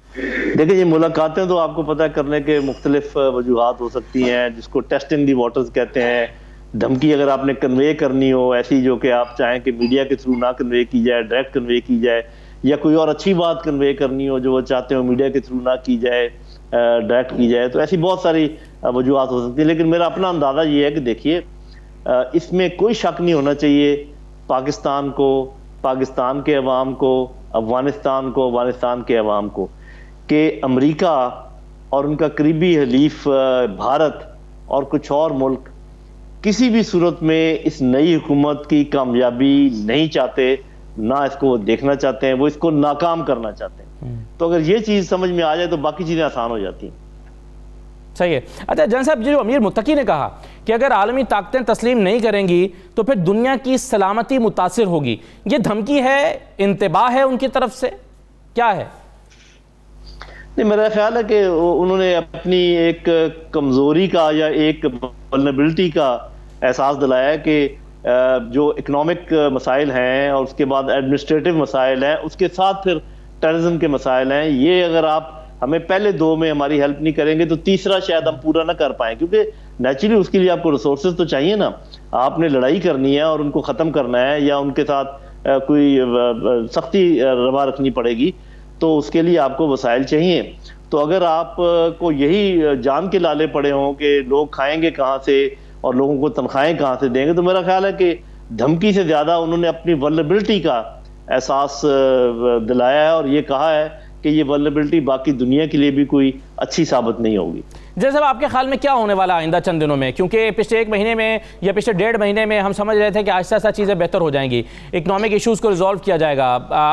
देखिए, ये मुलाकातें तो आपको पता है करने के मुख्तलिफ वजूहात हो सकती हैं, जिसको टेस्टिंग दी वाटर्स कहते हैं। धमकी अगर आपने कन्वे करनी हो ऐसी जो कि आप चाहें कि मीडिया के थ्रू ना कन्वे की जाए, डायरेक्ट कन्वे की जाए, या कोई और अच्छी बात कन्वे करनी हो जो वो चाहते हो मीडिया के थ्रू ना की जाए, डायरेक्ट की जाए, तो ऐसी बहुत सारी वजूहात हो सकती है। लेकिन मेरा अपना अंदाज़ा ये है कि देखिए, इसमें कोई शक नहीं होना चाहिए पाकिस्तान को, पाकिस्तान के अवाम को, अफगानिस्तान को, अफगानिस्तान के अवाम को, कि अमेरिका और उनका करीबी हलीफ भारत और कुछ और मुल्क किसी भी सूरत में इस नई हुकूमत की कामयाबी नहीं चाहते, ना इसको वो देखना चाहते हैं, वो इसको नाकाम करना चाहते हैं। तो अगर ये चीज़ समझ में आ जाए तो बाकी चीज़ें आसान हो जाती हैं। सही है। अच्छा जन साहब, जो अमीर मुत्तकी ने कहा कि अगर आलमी ताकतें तस्लीम नहीं करेंगी तो फिर दुनिया की सलामती मुतासिर होगी, ये धमकी है, इंतबाह है उनकी तरफ से, क्या है? नहीं, मेरा ख्याल है कि उन्होंने अपनी एक कमज़ोरी का या एक वल्नरेबिलिटी का एहसास दिलाया है कि जो इकोनॉमिक मसाइल हैं और उसके बाद एडमिनिस्ट्रेटिव मसाइल हैं, उसके साथ फिर टेररिज्म के मसाइल हैं, ये अगर आप हमें पहले दो में हमारी हेल्प नहीं करेंगे तो तीसरा शायद हम पूरा ना कर पाएं, क्योंकि नेचुरली उसके लिए आपको रिसोर्सेज तो चाहिए ना। आपने लड़ाई करनी है और उनको ख़त्म करना है या उनके साथ कोई सख्ती रवा रखनी पड़ेगी, तो उसके लिए आपको वसाइल चाहिए। तो अगर आप को यही जान के लाले पड़े हों कि लोग खाएंगे कहाँ से और लोगों को तनख्वाहें कहाँ से देंगे, तो मेरा ख्याल है कि धमकी से ज़्यादा उन्होंने अपनी वल्नरेबिलिटी का एहसास दिलाया है और ये कहा है कि ये वल्नरेबिलिटी बाकी दुनिया के लिए भी कोई अच्छी साबित नहीं होगी। जैसे साहब, आपके ख्याल में क्या होने वाला आइंदा चंद दिनों में? क्योंकि पिछले 1 महीने में या पिछले 1.5 महीने में हम समझ रहे थे कि आहिस्ता आहिस्ता चीज़ें बेहतर हो जाएंगी, इकोनॉमिक इश्यूज़ को रिजॉल्व किया जाएगा,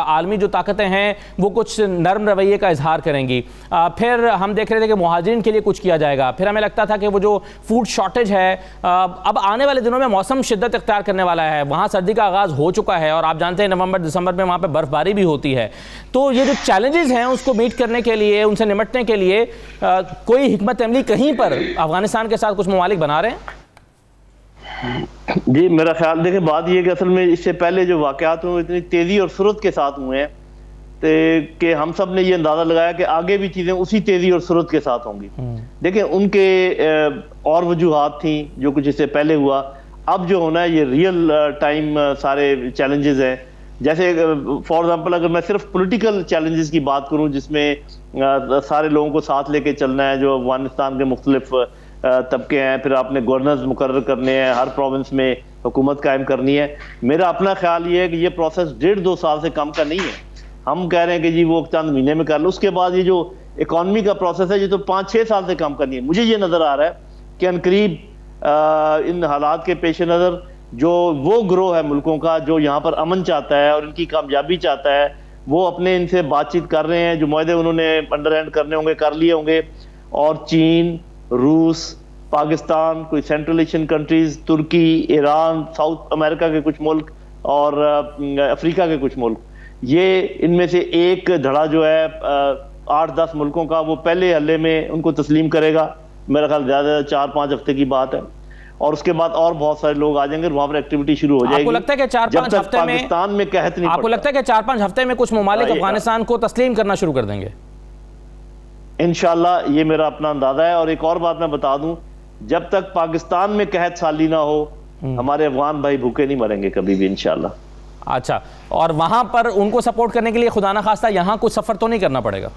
आलमी जो ताकतें हैं वो कुछ नरम रवैये का इजहार करेंगी, फिर हम देख रहे थे कि मुहाजिरीन के लिए कुछ किया जाएगा, फिर हमें लगता था कि वो जो फूड शॉर्टेज है, अब आने वाले दिनों में मौसम शिद्दत इख्तियार करने वाला है, वहाँ सर्दी का आगाज़ हो चुका है और आप जानते हैं नवंबर दिसंबर में वहाँ पर बर्फबारी भी होती है। तो ये जो चैलेंजेस हैं उसको मीट करने के लिए, उनसे निपटने के लिए कोई हिकमत अमली कहीं पर अफगानिस्तान के साथ कुछ ममालिक बना रहे हैं? जी, मेरा ख्याल देखिए, बात यह कि असल में इससे पहले जो वाक़यात हुए इतनी तेज़ी और सुरत के साथ हुए हैं कि हम सब ने ये अंदाज़ा लगाया कि आगे भी चीज़ें उसी तेज़ी और सुरत के साथ होंगी। देखिए, उनके और वजूहात थी जो कुछ इससे पहले हुआ, अब जो होना है ये रियल टाइम सारे चैलेंजेस हैं। जैसे फॉर एग्जांपल अगर मैं सिर्फ पॉलिटिकल चैलेंजेस की बात करूं जिसमें सारे लोगों को साथ लेके चलना है, जो अफगानिस्तान के मुख्तलिफ तबके हैं, फिर आपने गवर्नर्स मुकर्रर करने हैं, हर प्रोविंस में हुकूमत कायम करनी है। मेरा अपना ख्याल ये है कि ये प्रोसेस 1.5-2 साल से कम का नहीं है। हम कह रहे हैं कि जी वो चंद महीने में कर लो, उसके बाद ये जो इकॉनमी का प्रोसेस है ये तो 5-6 साल से कम का नहीं है। मुझे ये नज़र आ रहा है कि अनकरीब इन हालात के पेश नज़र जो वो ग्रोह है मुल्कों का जो यहाँ पर अमन चाहता है और इनकी कामयाबी चाहता है, वो अपने इनसे बातचीत कर रहे हैं, जो मुआहदे उन्होंने अंडर हैंड करने होंगे कर लिए होंगे, और चीन, रूस, पाकिस्तान, कोई सेंट्रल एशियन कंट्रीज, तुर्की, ईरान, साउथ अमेरिका के कुछ मुल्क और अफ्रीका के कुछ मुल्क, ये इनमें से एक धड़ा जो है 8-10 मुल्कों का वो पहले हल्ले में उनको तस्लीम करेगा। मेरा ख्याल ज़्यादा 4-5 हफ्ते की बात है और उसके बाद और बहुत सारे लोग आ जाएंगे, वहां पर एक्टिविटी शुरू हो जाएगी। आपको लगता है कि 4-5 हफ्ते में पाकिस्तान में कहत नहीं, आपको लगता है कि 4-5 हफ्ते में कुछ ममालिक अफगानिस्तान को तस्लीम करना शुरू कर देंगे? इंशाल्लाह, ये मेरा अपना अंदाजा है। और एक और बात मैं बता दूं, जब तक पाकिस्तान में कहत साली ना हो हमारे अफगान भाई भूखे नहीं मरेंगे कभी भी इंशाल्लाह। अच्छा, और वहां पर उनको सपोर्ट करने के लिए खुदा ना खास्ता यहाँ कुछ सफर तो नहीं करना पड़ेगा?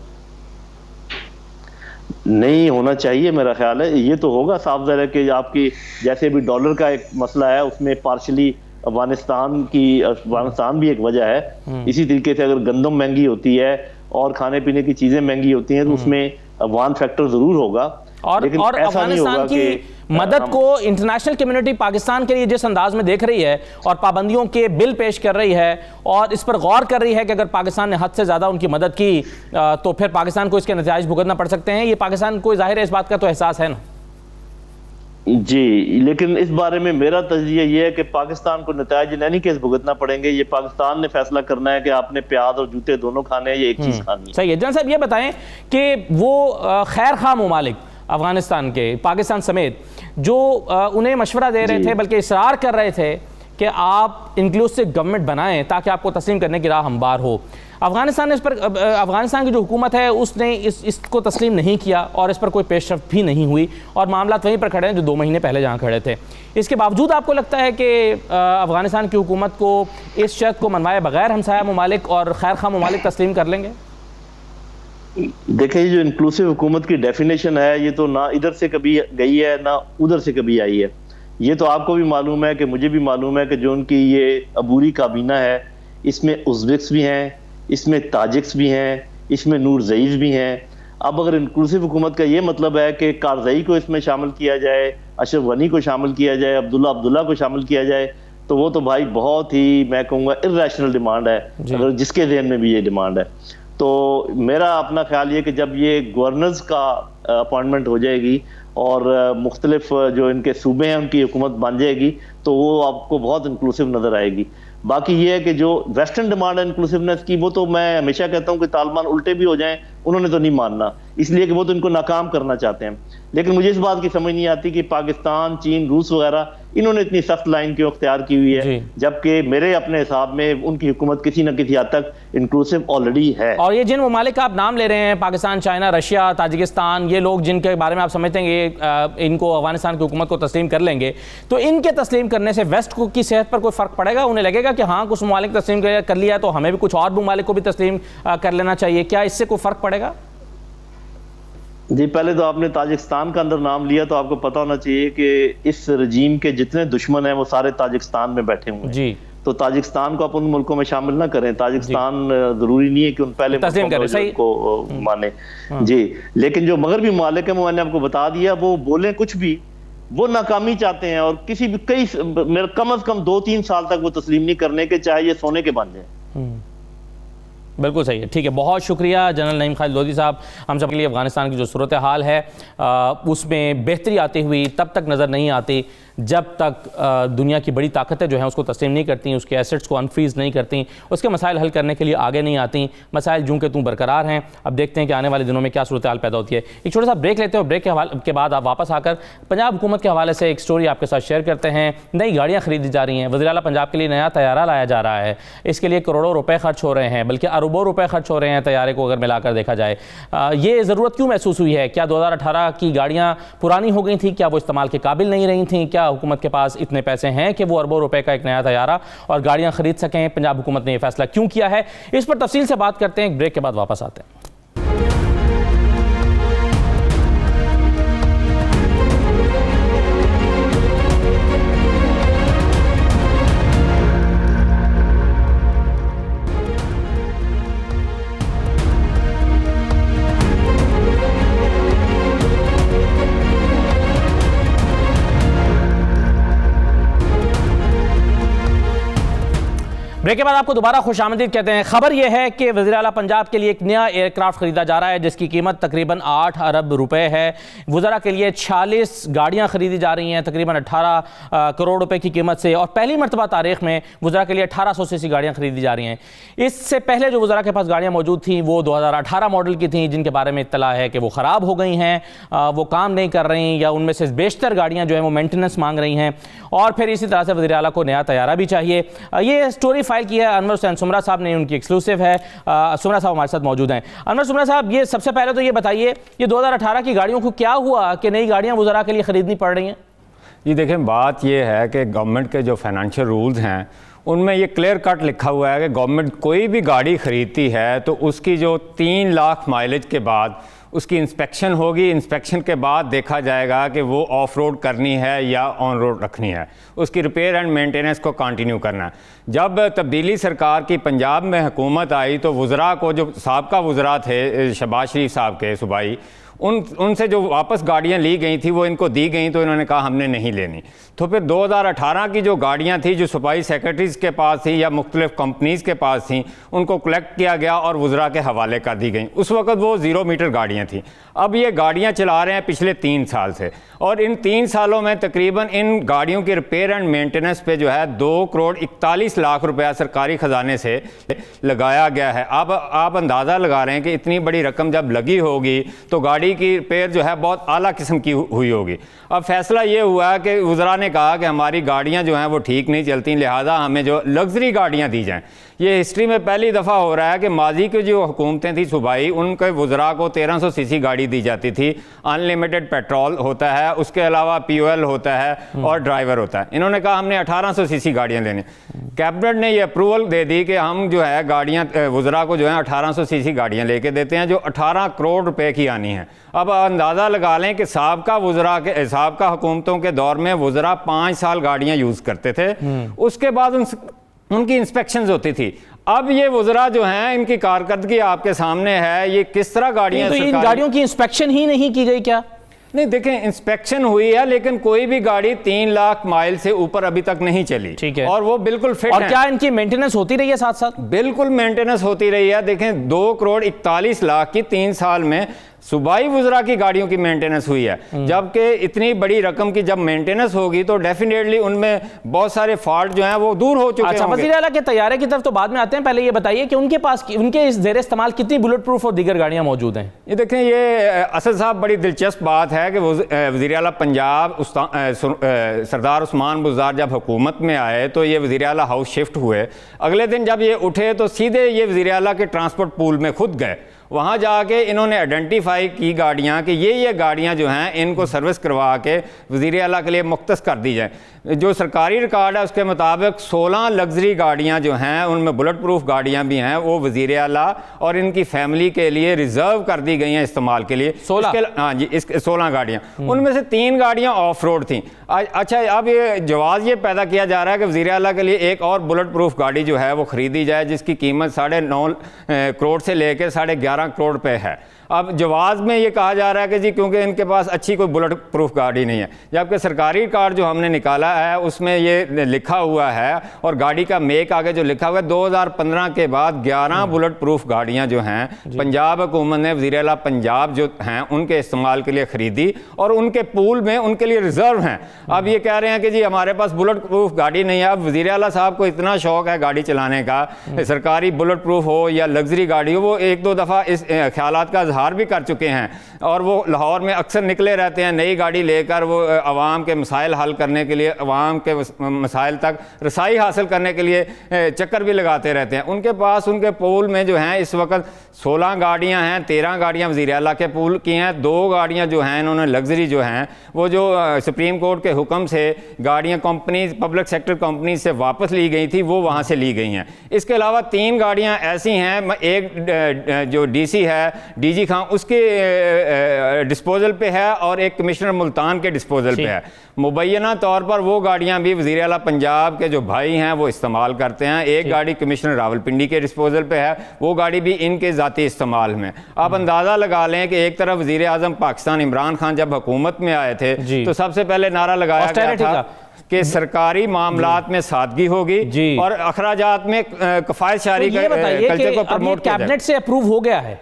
नहीं होना चाहिए, मेरा ख्याल है ये तो होगा। साफ ज़ाहिर है कि आपकी जैसे भी डॉलर का एक मसला है उसमें पार्शली अफगानिस्तान भी एक वजह है। इसी तरीके से अगर गंदम महंगी होती है और खाने पीने की चीजें महंगी होती हैं तो उसमें अफगान फैक्टर जरूर होगा। और अफगानिस्तान की मदद को इंटरनेशनल कम्युनिटी पाकिस्तान के लिए जिस अंदाज में देख रही है और पाबंदियों के बिल पेश कर रही है और इस पर गौर कर रही है कि अगर पाकिस्तान ने हद से ज़्यादा उनकी मदद की तो फिर पाकिस्तान को इसके नतीजे भुगतना पड़ सकते हैं, ये पाकिस्तान को जाहिर है इस बात का तो एहसास है ना? जी, लेकिन इस बारे में मेरा तजज़िया ये है कि पाकिस्तान को नतीजे in any केस भुगतना पड़ेंगे। ये पाकिस्तान ने फैसला करना है कि आपने प्याज और जूते दोनों खाने हैं, ये एक चीज़ खानी है। सही है। जन साहब ये बताएं कि वो खैर खा ममालिक अफगानिस्तान के, पाकिस्तान समेत, जो उन्हें मशवरा दे रहे थे बल्कि इसरार कर रहे थे कि आप इंक्लूसिव गवर्नमेंट बनाएं ताकि आपको तस्लीम करने की राह हमवार हो, अफगानिस्तान ने इस पर, अफगानिस्तान की जो हुकूमत है उसने इसको तस्लीम नहीं किया और इस पर कोई पेशरफ्त भी नहीं हुई और मामला वहीं पर खड़े हैं जो 2 महीने पहले जहाँ खड़े थे। इसके बावजूद आपको लगता है कि अफगानिस्तान की हुकूमत को इस शर्त को मनवाए बगैर हमसाया ममालिक और खैर खा ममालिक तस्लीम कर लेंगे? देखिए, जो इंक्लूसिव हुकूमत की डेफिनेशन है ये तो ना इधर से कभी गई है ना उधर से कभी आई है। ये तो आपको भी मालूम है कि मुझे भी मालूम है कि जो उनकी ये अबूरी काबीना है इसमें उज़्बेक्स भी हैं, इसमें ताजिक्स भी हैं, इसमें नूर ज़ईफ़ भी हैं अब अगर इंक्लूसिव हुकूमत का ये मतलब है कि कारज़ई को इसमें शामिल किया जाए, अशरफ गनी को शामिल किया जाए, अब्दुल्ला को शामिल किया जाए, तो वो तो भाई बहुत ही, मैं कहूँगा, इर्रेशनल डिमांड है, अगर जिसके ज़हन में भी ये डिमांड है। तो मेरा अपना ख्याल ये कि जब ये गवर्नर्स का अपॉइंटमेंट हो जाएगी और मुख्तलिफ जो इनके सूबे हैं उनकी हुकूमत बन जाएगी, तो वो आपको बहुत इंक्लूसिव नज़र आएगी। बाकी ये है कि जो वेस्टर्न डिमांड है इंक्लूसिवनेस की, वो तो मैं हमेशा कहता हूँ कि तालिबान उल्टे भी हो जाएं, उन्होंने तो नहीं मानना, इसलिए कि वो तो इनको नाकाम करना चाहते हैं। लेकिन मुझे इस बात की समझ नहीं आती कि पाकिस्तान, चीन, रूस वगैरह इन्होंने इतनी सख्त लाइन क्यों अख्तियार की हुई है, जबकि मेरे अपने हिसाब में उनकी हुकूमत किसी न किसी हद तक इंक्लूसिव ऑलरेडी है। और ये जिन ममालिक का आप नाम ले रहे हैं, पाकिस्तान, चाइना, रशिया, ताजिकिस्तान, ये लोग जिनके बारे में आप समझते हैं कि इनको अफगानिस्तान की हुकूमत को तस्लीम कर लेंगे, तो इनके तस्लीम करने से वेस्ट की सेहत पर कोई फ़र्क पड़ेगा? उन्हें लगेगा कि हाँ, कुछ ममालिक तस्लीम कर लिया है तो हमें भी कुछ और ममालिक को भी तस्लीम कर लेना चाहिए, क्या इससे कोई फ़र्क पड़ेगा? जी, पहले तो आपने ताजिकिस्तान का अंदर नाम लिया, तो आपको पता होना चाहिए कि इस रजीम के जितने दुश्मन हैं वो सारे ताजिकिस्तान में बैठे हुए हैं जी। तो ताजिकिस्तान को आप उन मुल्कों में शामिल ना करें। ताजिकिस्तान जरूरी नहीं है कि उन पहले को माने जी, लेकिन जो मगरबी ममालिक है, मैंने आपको बता दिया, वो बोले कुछ भी, वो नाकामी चाहते हैं और किसी भी कम अज कम 2-3 साल तक वो तस्लीम नहीं करने के, चाहे ये सोने के बन जाए। बिल्कुल सही है, ठीक है, बहुत शुक्रिया जनरल नईम खालिद लोधी साहब। हम सब के लिए अफगानिस्तान की जो सूरत हाल है उसमें बेहतरी आती हुई तब तक नज़र नहीं आती जब तक दुनिया की बड़ी ताकतें जो हैं उसको तस्लीम नहीं करती, उसके एसेट्स को अनफ्रीज नहीं करती, उसके मसाइल हल करने के लिए आगे नहीं आती। मसाइल जूं के तूं बरकरार हैं। अब देखते हैं कि आने वाले दिनों में क्या सूरत हाल पैदा होती है। एक छोटा सा ब्रेक लेते हैं और ब्रेक के बाद आप वापस आकर पंजाब हुकूमत के हवाले से एक स्टोरी आपके साथ शेयर करते हैं। नई गाड़ियाँ खरीदी जा रही हैं, वज़ीर आला पंजाब के लिए नया तैयारा लाया जा रहा है, इसके लिए करोड़ों रुपए खर्च हो रहे हैं, बल्कि अरबों रुपए खर्च हो रहे हैं तैयारे को अगर मिलाकर देखा जाए। ये ज़रूरत क्यों महसूस हुई है? क्या 2018 की गाड़ियाँ पुरानी हो गई थी? क्या वो इस्तेमाल के काबिल नहीं रही थी? क्या हुकूमत के पास इतने पैसे हैं कि वो अरबों रुपए का एक नया तैयारा और गाड़ियां खरीद सकें? पंजाब हुकूमत ने यह फैसला क्यों किया है? इस पर तफसील से बात करते हैं, एक ब्रेक के बाद वापस आते हैं। ब्रेक के बाद आपको दोबारा खुशामदीद कहते हैं। खबर यह है कि वज़ीर आला पंजाब के लिए एक नया एयरक्राफ्ट खरीदा जा रहा है जिसकी कीमत तकरीबन 8 अरब रुपए है। वज़रा के लिए 46 गाड़ियां खरीदी जा रही हैं तकरीबन 18 करोड़ रुपए की कीमत से, और पहली मरतबा तारीख में वज़रा के लिए 1800 सीसी गाड़ियां खरीदी जा रही हैं। इससे पहले जो वज़रा के पास गाड़ियां मौजूद थी वो 2018 मॉडल की थी, जिनके बारे में इत्तला है कि वो ख़राब हो गई हैं, वो काम नहीं कर रही, या उनमें से बेशतर गाड़ियाँ जो हैं वो मेंटेनेंस मांग रही हैं। और फिर इसी तरह से वज़ीर आला को नया तैयारा भी चाहिए। ये स्टोरी फाइल की है अनवर हुसैन सुमरा साहब ने, उनकी एक्सक्लूसिव है। सुमरा साहब हमारे साथ मौजूद हैं। अनवर सुमरा साहब, ये सबसे पहले तो ये बताइए, ये 2018 की गाड़ियों को क्या हुआ कि नई गाड़ियां वज़रा के लिए ख़रीदनी पड़ रही हैं? जी देखें, बात ये है कि गवर्नमेंट के जो फाइनेंशियल रूल्स हैं उनमें ये क्लियर कट लिखा हुआ है कि गवर्नमेंट कोई भी गाड़ी ख़रीदती है तो उसकी जो 3 लाख माइलेज के बाद उसकी इंस्पेक्शन होगी। इंस्पेक्शन के बाद देखा जाएगा कि वो ऑफ रोड करनी है या ऑन रोड रखनी है, उसकी रिपेयर एंड मेंटेनेंस को कंटिन्यू करना है। जब तब्दीली सरकार की पंजाब में हुकूमत आई तो वज़रा को, जो साबका वज़रा थे शहबाज शरीफ साहब के सूबाई, उनसे जो वापस गाड़ियां ली गई थी वो इनको दी गई, तो इन्होंने कहा हमने नहीं लेनी। तो फिर 2018 की जो गाड़ियां थी जो सूबाई सेक्रेटरीज़ के पास थी या मुख्तलिफ कंपनीज़ के पास थी, उनको कलेक्ट किया गया और वज़रा के हवाले कर दी गई। उस वक्त वो 0 मीटर गाड़ियां थी। अब ये गाड़ियां चला रहे हैं पिछले 3 साल से, और इन 3 सालों में तकरीबन इन गाड़ियों की रिपेयर एंड मेंटेनेंस पे जो है 2 करोड़ 41 लाख रुपया सरकारी ख़जाने से लगाया गया है। अब आप अंदाज़ा लगा रहे हैं कि इतनी बड़ी रकम जब लगी होगी तो गाड़ी की रिपेयर जो है बहुत आला किस्म की हुई होगी। अब फैसला ये हुआ है कि वज़रा ने कहा कि हमारी गाड़ियां जो हैं वो ठीक नहीं चलती, लिहाजा हमें जो लग्जरी गाड़ियां दी जाएं। ये हिस्ट्री में पहली दफ़ा हो रहा है कि माजी की जो हुकूमतें थी सूबाई, उनके वज़रा को 1300 सीसी गाड़ी दी जाती थी। अनलिमिटेड पेट्रोल होता है, उसके अलावा POL होता है और ड्राइवर होता है। इन्होंने कहा हमने 1800 सीसी गाड़ियाँ लेनी। कैबिनेट ने ये अप्रूवल दे दी कि हम जो है गाड़ियाँ वज़रा को जो है 1800 सीसी गाड़ियाँ लेके देते हैं, जो 18 करोड़ रुपए की आनी है। अब अंदाज़ा लगा लें कि साबका हुकूमतों के दौर में वज़रा 5 साल गाड़ियाँ यूज़ करते थे, उसके बाद उनकी इंस्पेक्शंस होती थी। अब ये वज़रा जो हैं इनकी कारकर्दगी आपके सामने है, ये किस तरह गाड़ियाँ, तो इन गाड़ियों की इंस्पेक्शन ही नहीं की गई क्या? नहीं देखें, इंस्पेक्शन हुई है लेकिन कोई भी गाड़ी 3 लाख माइल से ऊपर अभी तक नहीं चली। ठीक है। और वो बिल्कुल फिट और है। क्या इनकी मेंटेनेंस होती रही है साथ साथ? बिल्कुल मेंटेनेंस होती रही है। देखें 2 करोड़ 41 लाख की 3 साल में सूबाई वज़रा की गाड़ियों की मेंटेनेंस हुई है, जबकि इतनी बड़ी रकम की जब मेंटेनेंस होगी तो डेफिनेटली उनमें बहुत सारे फॉल्ट जो हैं वो दूर हो चुके हैं। अच्छा, वज़ीर आला के तैयारे की तरफ तो बाद में आते हैं, पहले ये बताइए कि उनके पास उनके इस ज़ेर इस्तेमाल कितनी बुलेट प्रूफ और दीगर गाड़ियां मौजूद हैं? ये देखें, ये असद साहब बड़ी दिलचस्प बात है कि वज़ीर आला पंजाब सरदार उस्मान बुज़दार जब हुकूमत में आए तो ये वज़ीर आला हाउस शिफ्ट हुए। अगले दिन जब ये उठे तो सीधे ये वज़ीर आला के ट्रांसपोर्ट पूल में खुद गए। वहाँ जाके इन्होंने आइडेंटिफाई की गाड़ियाँ कि ये गाड़ियाँ जो हैं इनको सर्विस करवा के वज़ीर आला के लिए मुख्तस कर दी जाए। जो सरकारी रिकॉर्ड है उसके मुताबिक 16 लग्जरी गाड़ियाँ जो हैं उनमें बुलेट प्रूफ गाड़ियाँ भी हैं, वो वज़ीर आला और इनकी फैमिली के लिए रिज़र्व कर दी गई हैं इस्तेमाल के लिए। 16? हाँ जी, इस 16 गाड़ियाँ, उनमें से 3 गाड़ियाँ ऑफ रोड थी। अच्छा, अब ये जवाज़ ये पैदा किया जा रहा है कि वज़ीर आला के लिए एक और बुलेट प्रूफ गाड़ी जो है वो ख़रीदी जाए, जिसकी कीमत 9.5 करोड़ से लेकर 11.5 करोड़ रुपये है। अब जवाज़ में ये कहा जा रहा है कि जी क्योंकि इनके पास अच्छी कोई बुलेट प्रूफ गाड़ी नहीं है, जबकि सरकारी कार्ड जो हमने निकाला है उसमें ये लिखा हुआ है और गाड़ी का मेक आगे जो लिखा हुआ है 2015 के बाद 11 बुलेट प्रूफ गाड़ियां जो हैं पंजाब हुकूमत ने वज़ीर आला पंजाब जो हैं उनके इस्तेमाल के लिए ख़रीदी और उनके पूल में उनके लिए रिज़र्व हैं। अब ये कह रहे हैं कि जी हमारे पास बुलेट प्रूफ गाड़ी नहीं है। अब वज़ीर आला साहब को इतना शौक है गाड़ी चलाने का, सरकारी बुलेट प्रूफ हो या लग्जरी गाड़ी हो, वो 1-2 दफ़ा इस ख्यालात का भी कर चुके हैं और वो लाहौर में अक्सर निकले रहते हैं नई गाड़ी लेकर। वो अवाम के मसाइल हल करने के लिए, अवाम के मसाइल तक रसाई हासिल करने के लिए चक्कर भी लगाते रहते हैं। उनके पास उनके पूल में जो हैं इस वक्त 16 गाड़ियां हैं, 13 गाड़ियां वज़ीर आला के पूल की हैं, 2 गाड़ियां जो हैं इन्होंने लग्जरी जो हैं वो जो सुप्रीम कोर्ट के हुक्म से गाड़ियां कंपनी पब्लिक सेक्टर कंपनी से वापस ली गई थी वो वहाँ से ली गई हैं। इसके अलावा 3 गाड़ियाँ ऐसी हैं, एक जो DC है DG खां उसके डिस्पोजल पे है और एक कमिश्नर मुल्तान के डिस्पोजल पे है। मुबैना तौर पर वो गाड़ियां भी वज़ीर आला पंजाब के जो भाई हैं वो इस्तेमाल करते हैं। एक गाड़ी कमिश्नर रावलपिंडी के डिस्पोजल पे है, वो गाड़ी भी इनके ज़ाती इस्तेमाल में। आप अंदाज़ा लगा लें कि एक तरफ वज़ीर आज़म पाकिस्तान इमरान खान जब हुकूमत में आए थे तो सबसे पहले नारा लगाया गया था कि सरकारी मामलात में सादगी होगी और अखराजात में कफ़ायत शारी का कल्चर को प्रमोट किया जाए। कैबिनेट से अप्रूव हो गया है।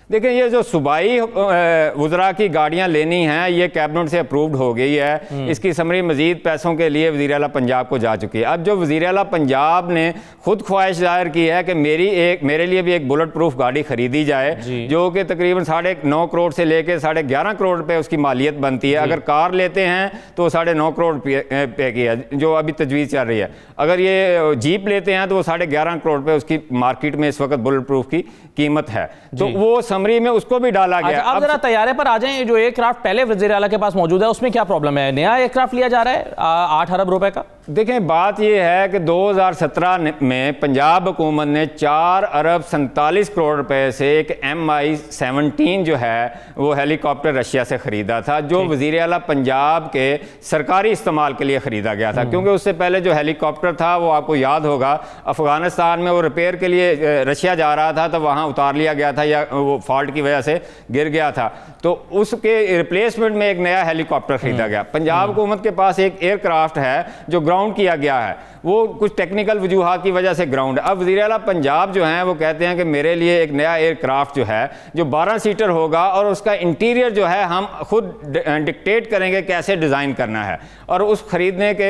देखिए, ये जो सूबाई वज़रा की गाड़ियाँ लेनी हैं ये कैबिनेट से अप्रूव्ड हो गई है। इसकी समरी मज़ीद पैसों के लिए वज़ीर आला पंजाब को जा चुकी है। अब जो वज़ीर आला पंजाब ने खुद ख्वाहिश जाहिर की है कि मेरे लिए भी एक बुलेट प्रूफ गाड़ी ख़रीदी जाए जो कि तकरीबन 9.5 करोड़ से लेकर 11.5 करोड़ रुपये उसकी मालियत बनती है। अगर कार लेते हैं तो 9.5 करोड़ पे की है जो अभी तजवीज़ चल रही है। अगर ये जीप लेते हैं तो वो 11.5 करोड़ रुपये उसकी मार्केट में इस वक्त बुलेट प्रूफ की कीमत है। तो वो समरी में उसको भी डाला गया। अच्छा, अब जरा तैयारे पर आ जाएं। जो एयरक्राफ्ट पहले वज़ीर आला के पास मौजूद है उसमें क्या प्रॉब्लम है? नया एयरक्राफ्ट लिया जा रहा है 8 अरब रुपए का। देखें, बात यह है कि 2017 में पंजाब हुकूमत ने 4 अरब 47 करोड़ रुपए से एक MI-17 जो है वो हेलीकॉप्टर रशिया से ख़रीदा था, जो वज़ीर आला पंजाब के सरकारी इस्तेमाल के लिए ख़रीदा गया था। क्योंकि उससे पहले जो हेलीकॉप्टर था वो आपको याद होगा अफ़गानिस्तान में वो रिपेयर के लिए रशिया जा रहा था तो वहाँ उतार लिया गया था या वो फॉल्ट की वजह से गिर गया था, तो उसके रिप्लेसमेंट में एक नया हेलीकॉप्टर ख़रीदा गया। पंजाब हुकूमत के पास एक एयरक्राफ्ट है जो ग्राउंड किया गया है, वो कुछ टेक्निकल वजूहात की वजह से ग्राउंड। अब वज़ीर आला पंजाब जो हैं वो कहते हैं कि मेरे लिए एक नया एयरक्राफ्ट जो है जो 12 सीटर होगा और उसका इंटीरियर जो है हम खुद डिक्टेट करेंगे कैसे डिज़ाइन करना है। और उस ख़रीदने के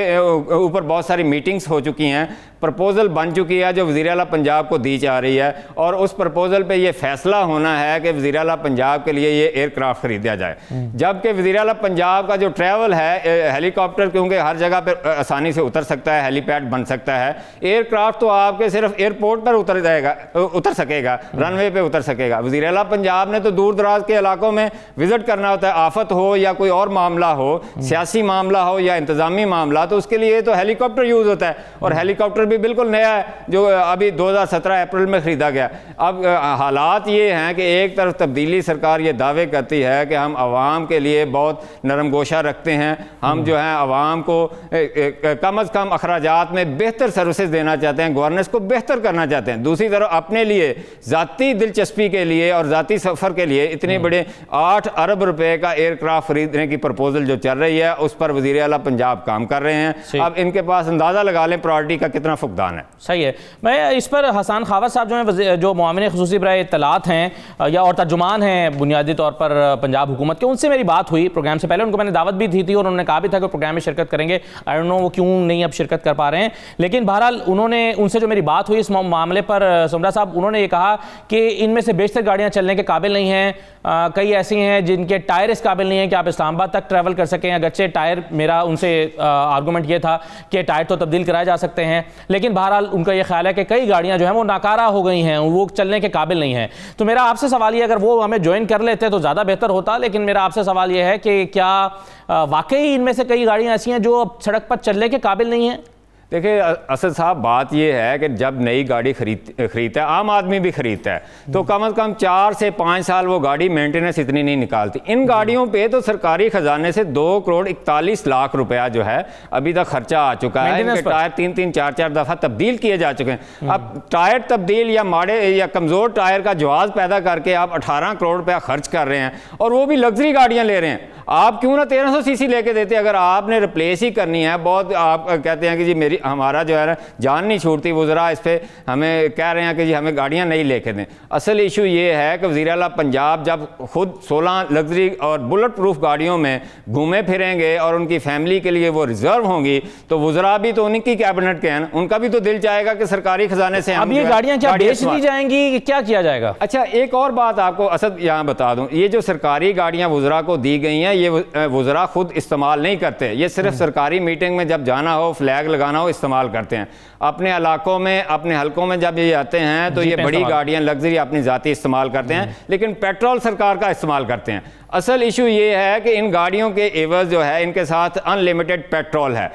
ऊपर बहुत सारी मीटिंग्स हो चुकी हैं, प्रपोज़ल बन चुकी है जो वज़ीर आला पंजाब को दी जा रही है और उस प्रपोज़ल पे ये फैसला होना है कि वज़ीर आला पंजाब के लिए ये एयरक्राफ्ट ख़रीदा जाए। जबकि वज़ीर आला पंजाब का जो ट्रैवल है हेलीकॉप्टर, क्योंकि हर जगह पर आसानी से उतर सकता है, हेलीपैड बन सकता है। एयरक्राफ्ट तो आपके सिर्फ एयरपोर्ट पर उतर सकेगा, रनवे पे उतर सकेगा। वज़ीर आला पंजाब ने तो दूर दराज के इलाकों में विज़िट करना होता है, आफत हो या कोई और मामला हो, सियासी मामला हो या इंतज़ामी मामला, तो उसके लिए तो हेलीकॉप्टर यूज़ होता है। और हेलीकॉप्टर भी बिल्कुल नया है जो अभी 2017 अप्रैल में ख़रीदा गया। अब हालात ये हैं कि एक तरफ तब्दीली सरकार ये दावे करती है कि हम आवाम के लिए बहुत नरम गोशा रखते हैं, हम जो है आवाम को कम अज़ कम अखराजात में बेहतर सर्विसेज देना चाहते हैं, गवर्नेंस को बेहतर करना चाहते हैं। दूसरी तरफ अपने लिए ज़ाती दिलचस्पी के लिए और ज़ाती सफ़र के लिए इतने बड़े 8 अरब रुपए का एयरक्राफ्ट खरीदने की प्रपोजल जो चल रही है उस पर वज़ीर आला पंजाब काम कर रहे हैं। अब इनके पास अंदाज़ा लगा लें प्रायोरिटी का कितना फुकदान है। सही है। मैं इस पर हसन खावत साहब जो है जो मुआविन खुसूसी बराए इत्तलात हैं या और तर्जुमान हैं बुनियादी तौर पर पंजाब हुकूमत के, उनसे मेरी बात हुई प्रोग्राम से पहले। उनको मैंने दावत भी दी थी और उन्होंने कहा भी था कि प्रोग्राम में शिरकत करेंगे। आई डोंट नो वो क्यों नहीं अब शिरकत कर पा रहे हैं, लेकिन बहरहाल उनसे जो मेरी बात हुई इस मामले पर सुमरा साहब, उन्होंने ये कहा कि इनमें से बेशतर गाड़ियाँ चलने के काबिल नहीं हैं। कई ऐसी हैं जिनके टायर इस काबिल नहीं है कि आप इस्लामाबाद तक ट्रैवल कर सकें। अगरचे टायर, मेरा उनसे आर्गूमेंट ये था कि टायर तो तब्दील कराए जा सकते हैं, लेकिन बहरहाल उनका ये ख्याल है कि कई गाड़ियां जो हैं वो नाकारा हो गई हैं, वो चलने के काबिल नहीं है। तो मेरा आपसे सवाल ये, अगर वो हमें ज्वाइन कर लेते तो ज़्यादा बेहतर होता, लेकिन मेरा आपसे सवाल ये है कि क्या वाकई इनमें से कई गाड़ियां ऐसी हैं जो अब सड़क पर चलने के काबिल नहीं हैं? देखिए असद साहब, बात यह है कि जब नई गाड़ी खरीदता है, आम आदमी भी खरीदता है, तो कम से कम 4 से 5 साल वो गाड़ी मेंटेनेंस इतनी नहीं निकालती। इन गाड़ियों पे तो सरकारी खजाने से 2 करोड़ 41 लाख रुपया जो है अभी तक खर्चा आ चुका है। इनके टायर 3-3 4-4 दफ़ा तब्दील किए जा चुके हैं। अब टायर तब्दील या माड़े या कमज़ोर टायर का जवाब पैदा करके आप 18 करोड़ रुपया खर्च कर रहे हैं, और वो भी लग्जरी गाड़ियाँ ले रहे हैं। आप क्यों ना 1300 सीसी लेके देते? अगर आपने रिप्लेस ही करनी है, बहुत आप कहते हैं कि जी हमारा जो है ना जान नहीं छूटती, वज़रा इस पर हमें कह रहे हैं कि जी हमें गाड़ियाँ नहीं लेके दें। असल इशू ये है कि वज़ीर आला पंजाब जब खुद 16 लग्जरी और बुलेट प्रूफ गाड़ियों में घूमे फिरेंगे और उनकी फैमिली के लिए वो रिजर्व होंगी, तो वज़रा भी तो उन्हीं की कैबिनेट के हैं, उनका भी तो दिल चाहेगा कि सरकारी खजाने से अब ये गाड़ियाँ क्या बेच दी जाएंगी, क्या किया जाएगा? अच्छा, एक और बात आपको असद यहाँ बता दूँ, ये जो सरकारी गाड़ियाँ वज़रा को दी गई हैं, ये वज़रा खुद इस्तेमाल नहीं करते। ये सिर्फ सरकारी मीटिंग में जब जाना हो, फ्लैग लगाना हो, इस्तेमाल करते हैं। अपने इलाकों में, अपने हलकों में जब ये आते हैं तो ये बड़ी गाड़ियां लग्जरी अपनी ज़ाती इस्तेमाल करते हैं, लेकिन पेट्रोल सरकार का इस्तेमाल करते हैं। असल इशू ये है कि इन गाड़ियों के एवज जो है इनके साथ अनलिमिटेड पेट्रोल है।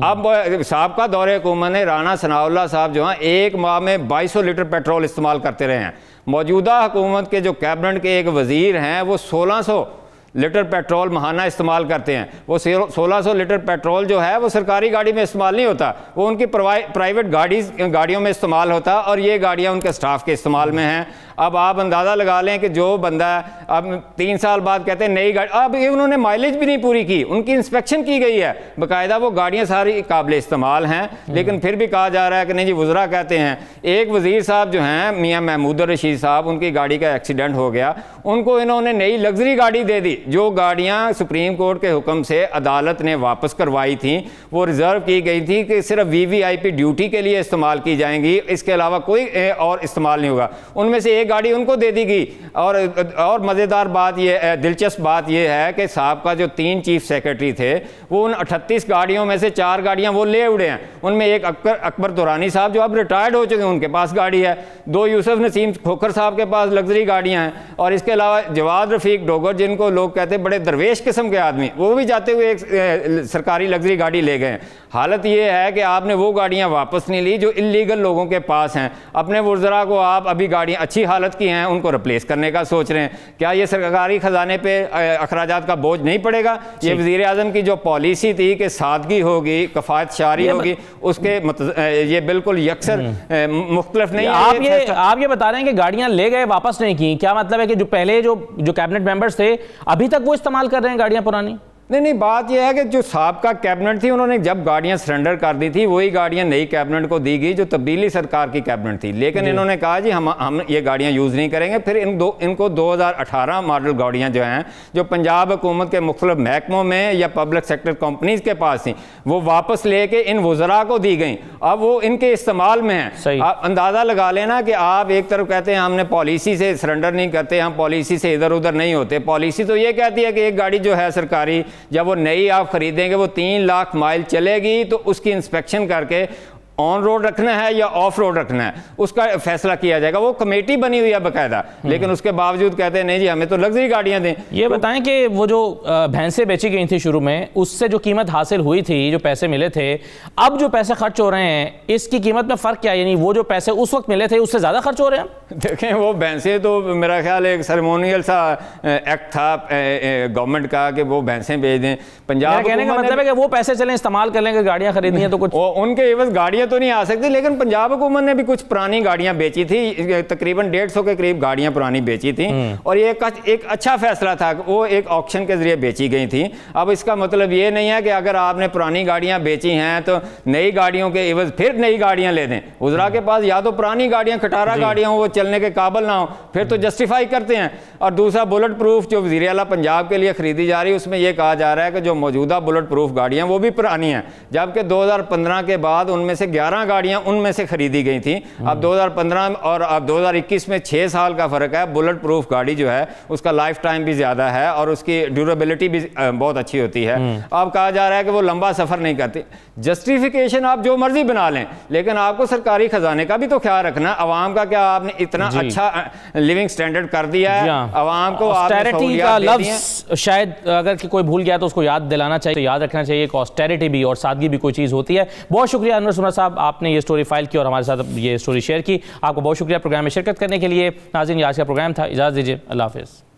अब साबका दौरे हुकूमत ने राना सनाउल्लाह साहब जो हैं एक माह में 2200 लीटर पेट्रोल इस्तेमाल करते रहे हैं। मौजूदा हुकूमत के जो कैबिनेट के एक वज़ीर हैं वो 1600 लीटर पेट्रोल महाना इस्तेमाल करते हैं। वो 1600 लीटर पेट्रोल जो है वो सरकारी गाड़ी में इस्तेमाल नहीं होता, वो उनकी प्राइवेट गाड़ियों में इस्तेमाल होता, और ये गाड़ियाँ उनके स्टाफ के इस्तेमाल में हैं। अब आप अंदाज़ा लगा लें कि जो बंदा अब 3 साल बाद कहते हैं नई गाड़ी, अब ये उन्होंने माइलेज भी नहीं पूरी की, उनकी इंस्पेक्शन की गई है बाकायदा, वो गाड़ियाँ सारी काबिल इस्तेमाल हैं, लेकिन फिर भी कहा जा रहा है कि नहीं जी वज़रा कहते हैं। एक वज़ीर साहब जो हैं मियाँ महमूद रशीद साहब, उनकी गाड़ी का एक्सीडेंट हो गया, उनको इन्होंने नई लग्जरी गाड़ी दे दी। जो गाड़ियाँ सुप्रीम कोर्ट के हुक्म से अदालत ने वापस करवाई थी, वो रिज़र्व की गई थी कि सिर्फ VVIP ड्यूटी के लिए इस्तेमाल की जाएंगी, इसके अलावा कोई और इस्तेमाल नहीं होगा। उनमें से एक गाड़ी उनको दे दी गई। और मज़ेदार बात ये, दिलचस्प बात ये है कि साहब का जो 3 चीफ सेक्रेटरी थे, वो उन 38 गाड़ियों में से 4 गाड़ियाँ वो ले उड़े हैं। उनमें एक अकबर दुरानी साहब जो अब रिटायर्ड हो चुके हैं, उनके पास गाड़ी है। 2 यूसुफ नसीम खोखर साहब के पास लग्जरी गाड़ियाँ हैं, और इसके अलावा जवाद रफ़ीक डोगर, जिनको लोग कहते हैं बड़े दरवेश किस्म के आदमी, वो भी जाते हुए एक सरकारी लग्जरी गाड़ी ले गए। हालत ये है कि आपने वो गाड़ियाँ वापस नहीं ली जो इल्लीगल लोगों के पास हैं। अपने वज़रा को आप अभी गाड़ियाँ अच्छी हालत की हैं उनको रिप्लेस करने का सोच रहे हैं। क्या ये सरकारी खजाने पे अखराजात का बोझ नहीं पड़ेगा? ये वज़ीर आज़म की जो पॉलिसी थी कि सादगी होगी, कफ़ायत शारी होगी, उसके ये बिल्कुल यकसर मुख्तलिफ नहीं है। आप ये बता रहे हैं कि गाड़ियाँ ले गए, वापस नहीं की, क्या मतलब है कि जो पहले जो कैबिनेट मेंबर्स थे अभी तक वो इस्तेमाल कर रहे हैं गाड़ियाँ पुरानी? नहीं, बात यह है कि जो साबका कैबिनेट थी, उन्होंने जब गाड़ियां सरेंडर कर दी थी, वही गाड़ियां नई कैबिनेट को दी गई जो तब्दीली सरकार की कैबिनेट थी। लेकिन इन्होंने कहा जी हम ये गाड़ियां यूज़ नहीं करेंगे। फिर इनको 2018 मॉडल गाड़ियां जो हैं, जो पंजाब हुकूमत के मुख्तलिफ महकमों में या पब्लिक सेक्टर कंपनीज के पास थी, वो वापस लेके इन वज़रा को दी गई। अब वो इनके इस्तेमाल में हैं। आप अंदाज़ा लगा लेना कि आप एक तरफ कहते हैं हमने पॉलिसी से सरेंडर नहीं करते, हम पॉलिसी से इधर उधर नहीं होते। पॉलिसी तो ये कहती है कि एक गाड़ी जो है सरकारी, जब वो नई आप खरीदेंगे वो 3 लाख माइल चलेगी, तो उसकी इंस्पेक्शन करके ऑन रोड रखना है या ऑफ रोड रखना है, उसका फैसला किया जाएगा। वो कमेटी बनी हुई है बाकायदा, लेकिन उसके बावजूद कहते हैं नहीं जी हमें तो लग्जरी गाड़ियां दें। ये बताएं कि वो जो भैंसें बेची गई थी शुरू में, उससे जो कीमत हासिल हुई थी, जो पैसे मिले थे, अब जो पैसे खर्च हो रहे हैं, इसकी कीमत में फ़र्क क्या है? यानी वो जो पैसे उस वक्त मिले थे उससे ज़्यादा खर्च हो रहे हैं? देखें वो भैंसें तो मेरा ख्याल एक सेरेमोनियल सा एक्ट था गवर्नमेंट का कि वो भैंसें बेच दें। पंजाब कहने का मतलब है कि वो पैसे चलें इस्तेमाल कर लेंगे, गाड़ियाँ खरीदनी है तो कुछ उनके एवज गाड़ियाँ तो नहीं आ सकती, लेकिन पंजाब हुकूमत ने भी कुछ पुरानी गाड़ियाँ बेची थी, तकरीबन 150 के करीब गाड़ियाँ पुरानी बेची थी, और ये एक अच्छा फैसला था कि वो एक ऑक्शन के जरिए बेची गई थी। अब इसका मतलब ये नहीं है कि अगर आपने पुरानी गाड़ियाँ बेची हैं तो नई गाड़ियों के एवज फिर नई गाड़ियाँ ले दें। उजरा के पास या तो पुरानी गाड़ियाँ खटारा गाड़ियाँ हो, वो चलने के काबिल ना हो, फिर तो जस्टिफाई करते हैं। और दूसरा बुलेट प्रूफ जो वज़ीर आला पंजाब के लिए खरीदी जा रही है, उसमें यह कहा जा रहा है कि जो मौजूदा बुलेट प्रूफ गाड़ियाँ वो भी पुरानी हैं, जबकि 2015 के बाद उनमें से 11 गाड़ियाँ उनमें से खरीदी गई थी। अब 2015 और अब 2021 में 6 साल का फ़र्क है। बुलेट प्रूफ गाड़ी जो है उसका लाइफ टाइम भी ज़्यादा है और उसकी ड्यूरेबिलिटी भी बहुत अच्छी होती है। अब कहा जा रहा है कि वो लंबा सफ़र नहीं करती। जस्टिफिकेशन आप जो मर्जी बना लें, लेकिन आपको सरकारी खजाने का भी तो ख्याल रखना। आवाम का क्या आपने इतना अच्छा लिविंग स्टैंडर्ड कर दिया है, आवाम को ऑस्टेरिटी का लफ्ज़ शायद अगर कि कोई भूल गया तो उसको याद दिलाना चाहिए, तो याद रखना चाहिए कि ऑस्टेरिटी भी और सादगी भी कोई चीज़ होती है। बहुत शुक्रिया अनवर सुन्ना साहब, आपने ये स्टोरी फाइल की और हमारे साथ ये स्टोरी शेयर की। आपको बहुत शुक्रिया प्रोग्राम में शिरकत करने के लिए। नाज़रीन, आज का प्रोग्राम था, इजाज़त दीजिए, अल्लाह हाफ़िज़।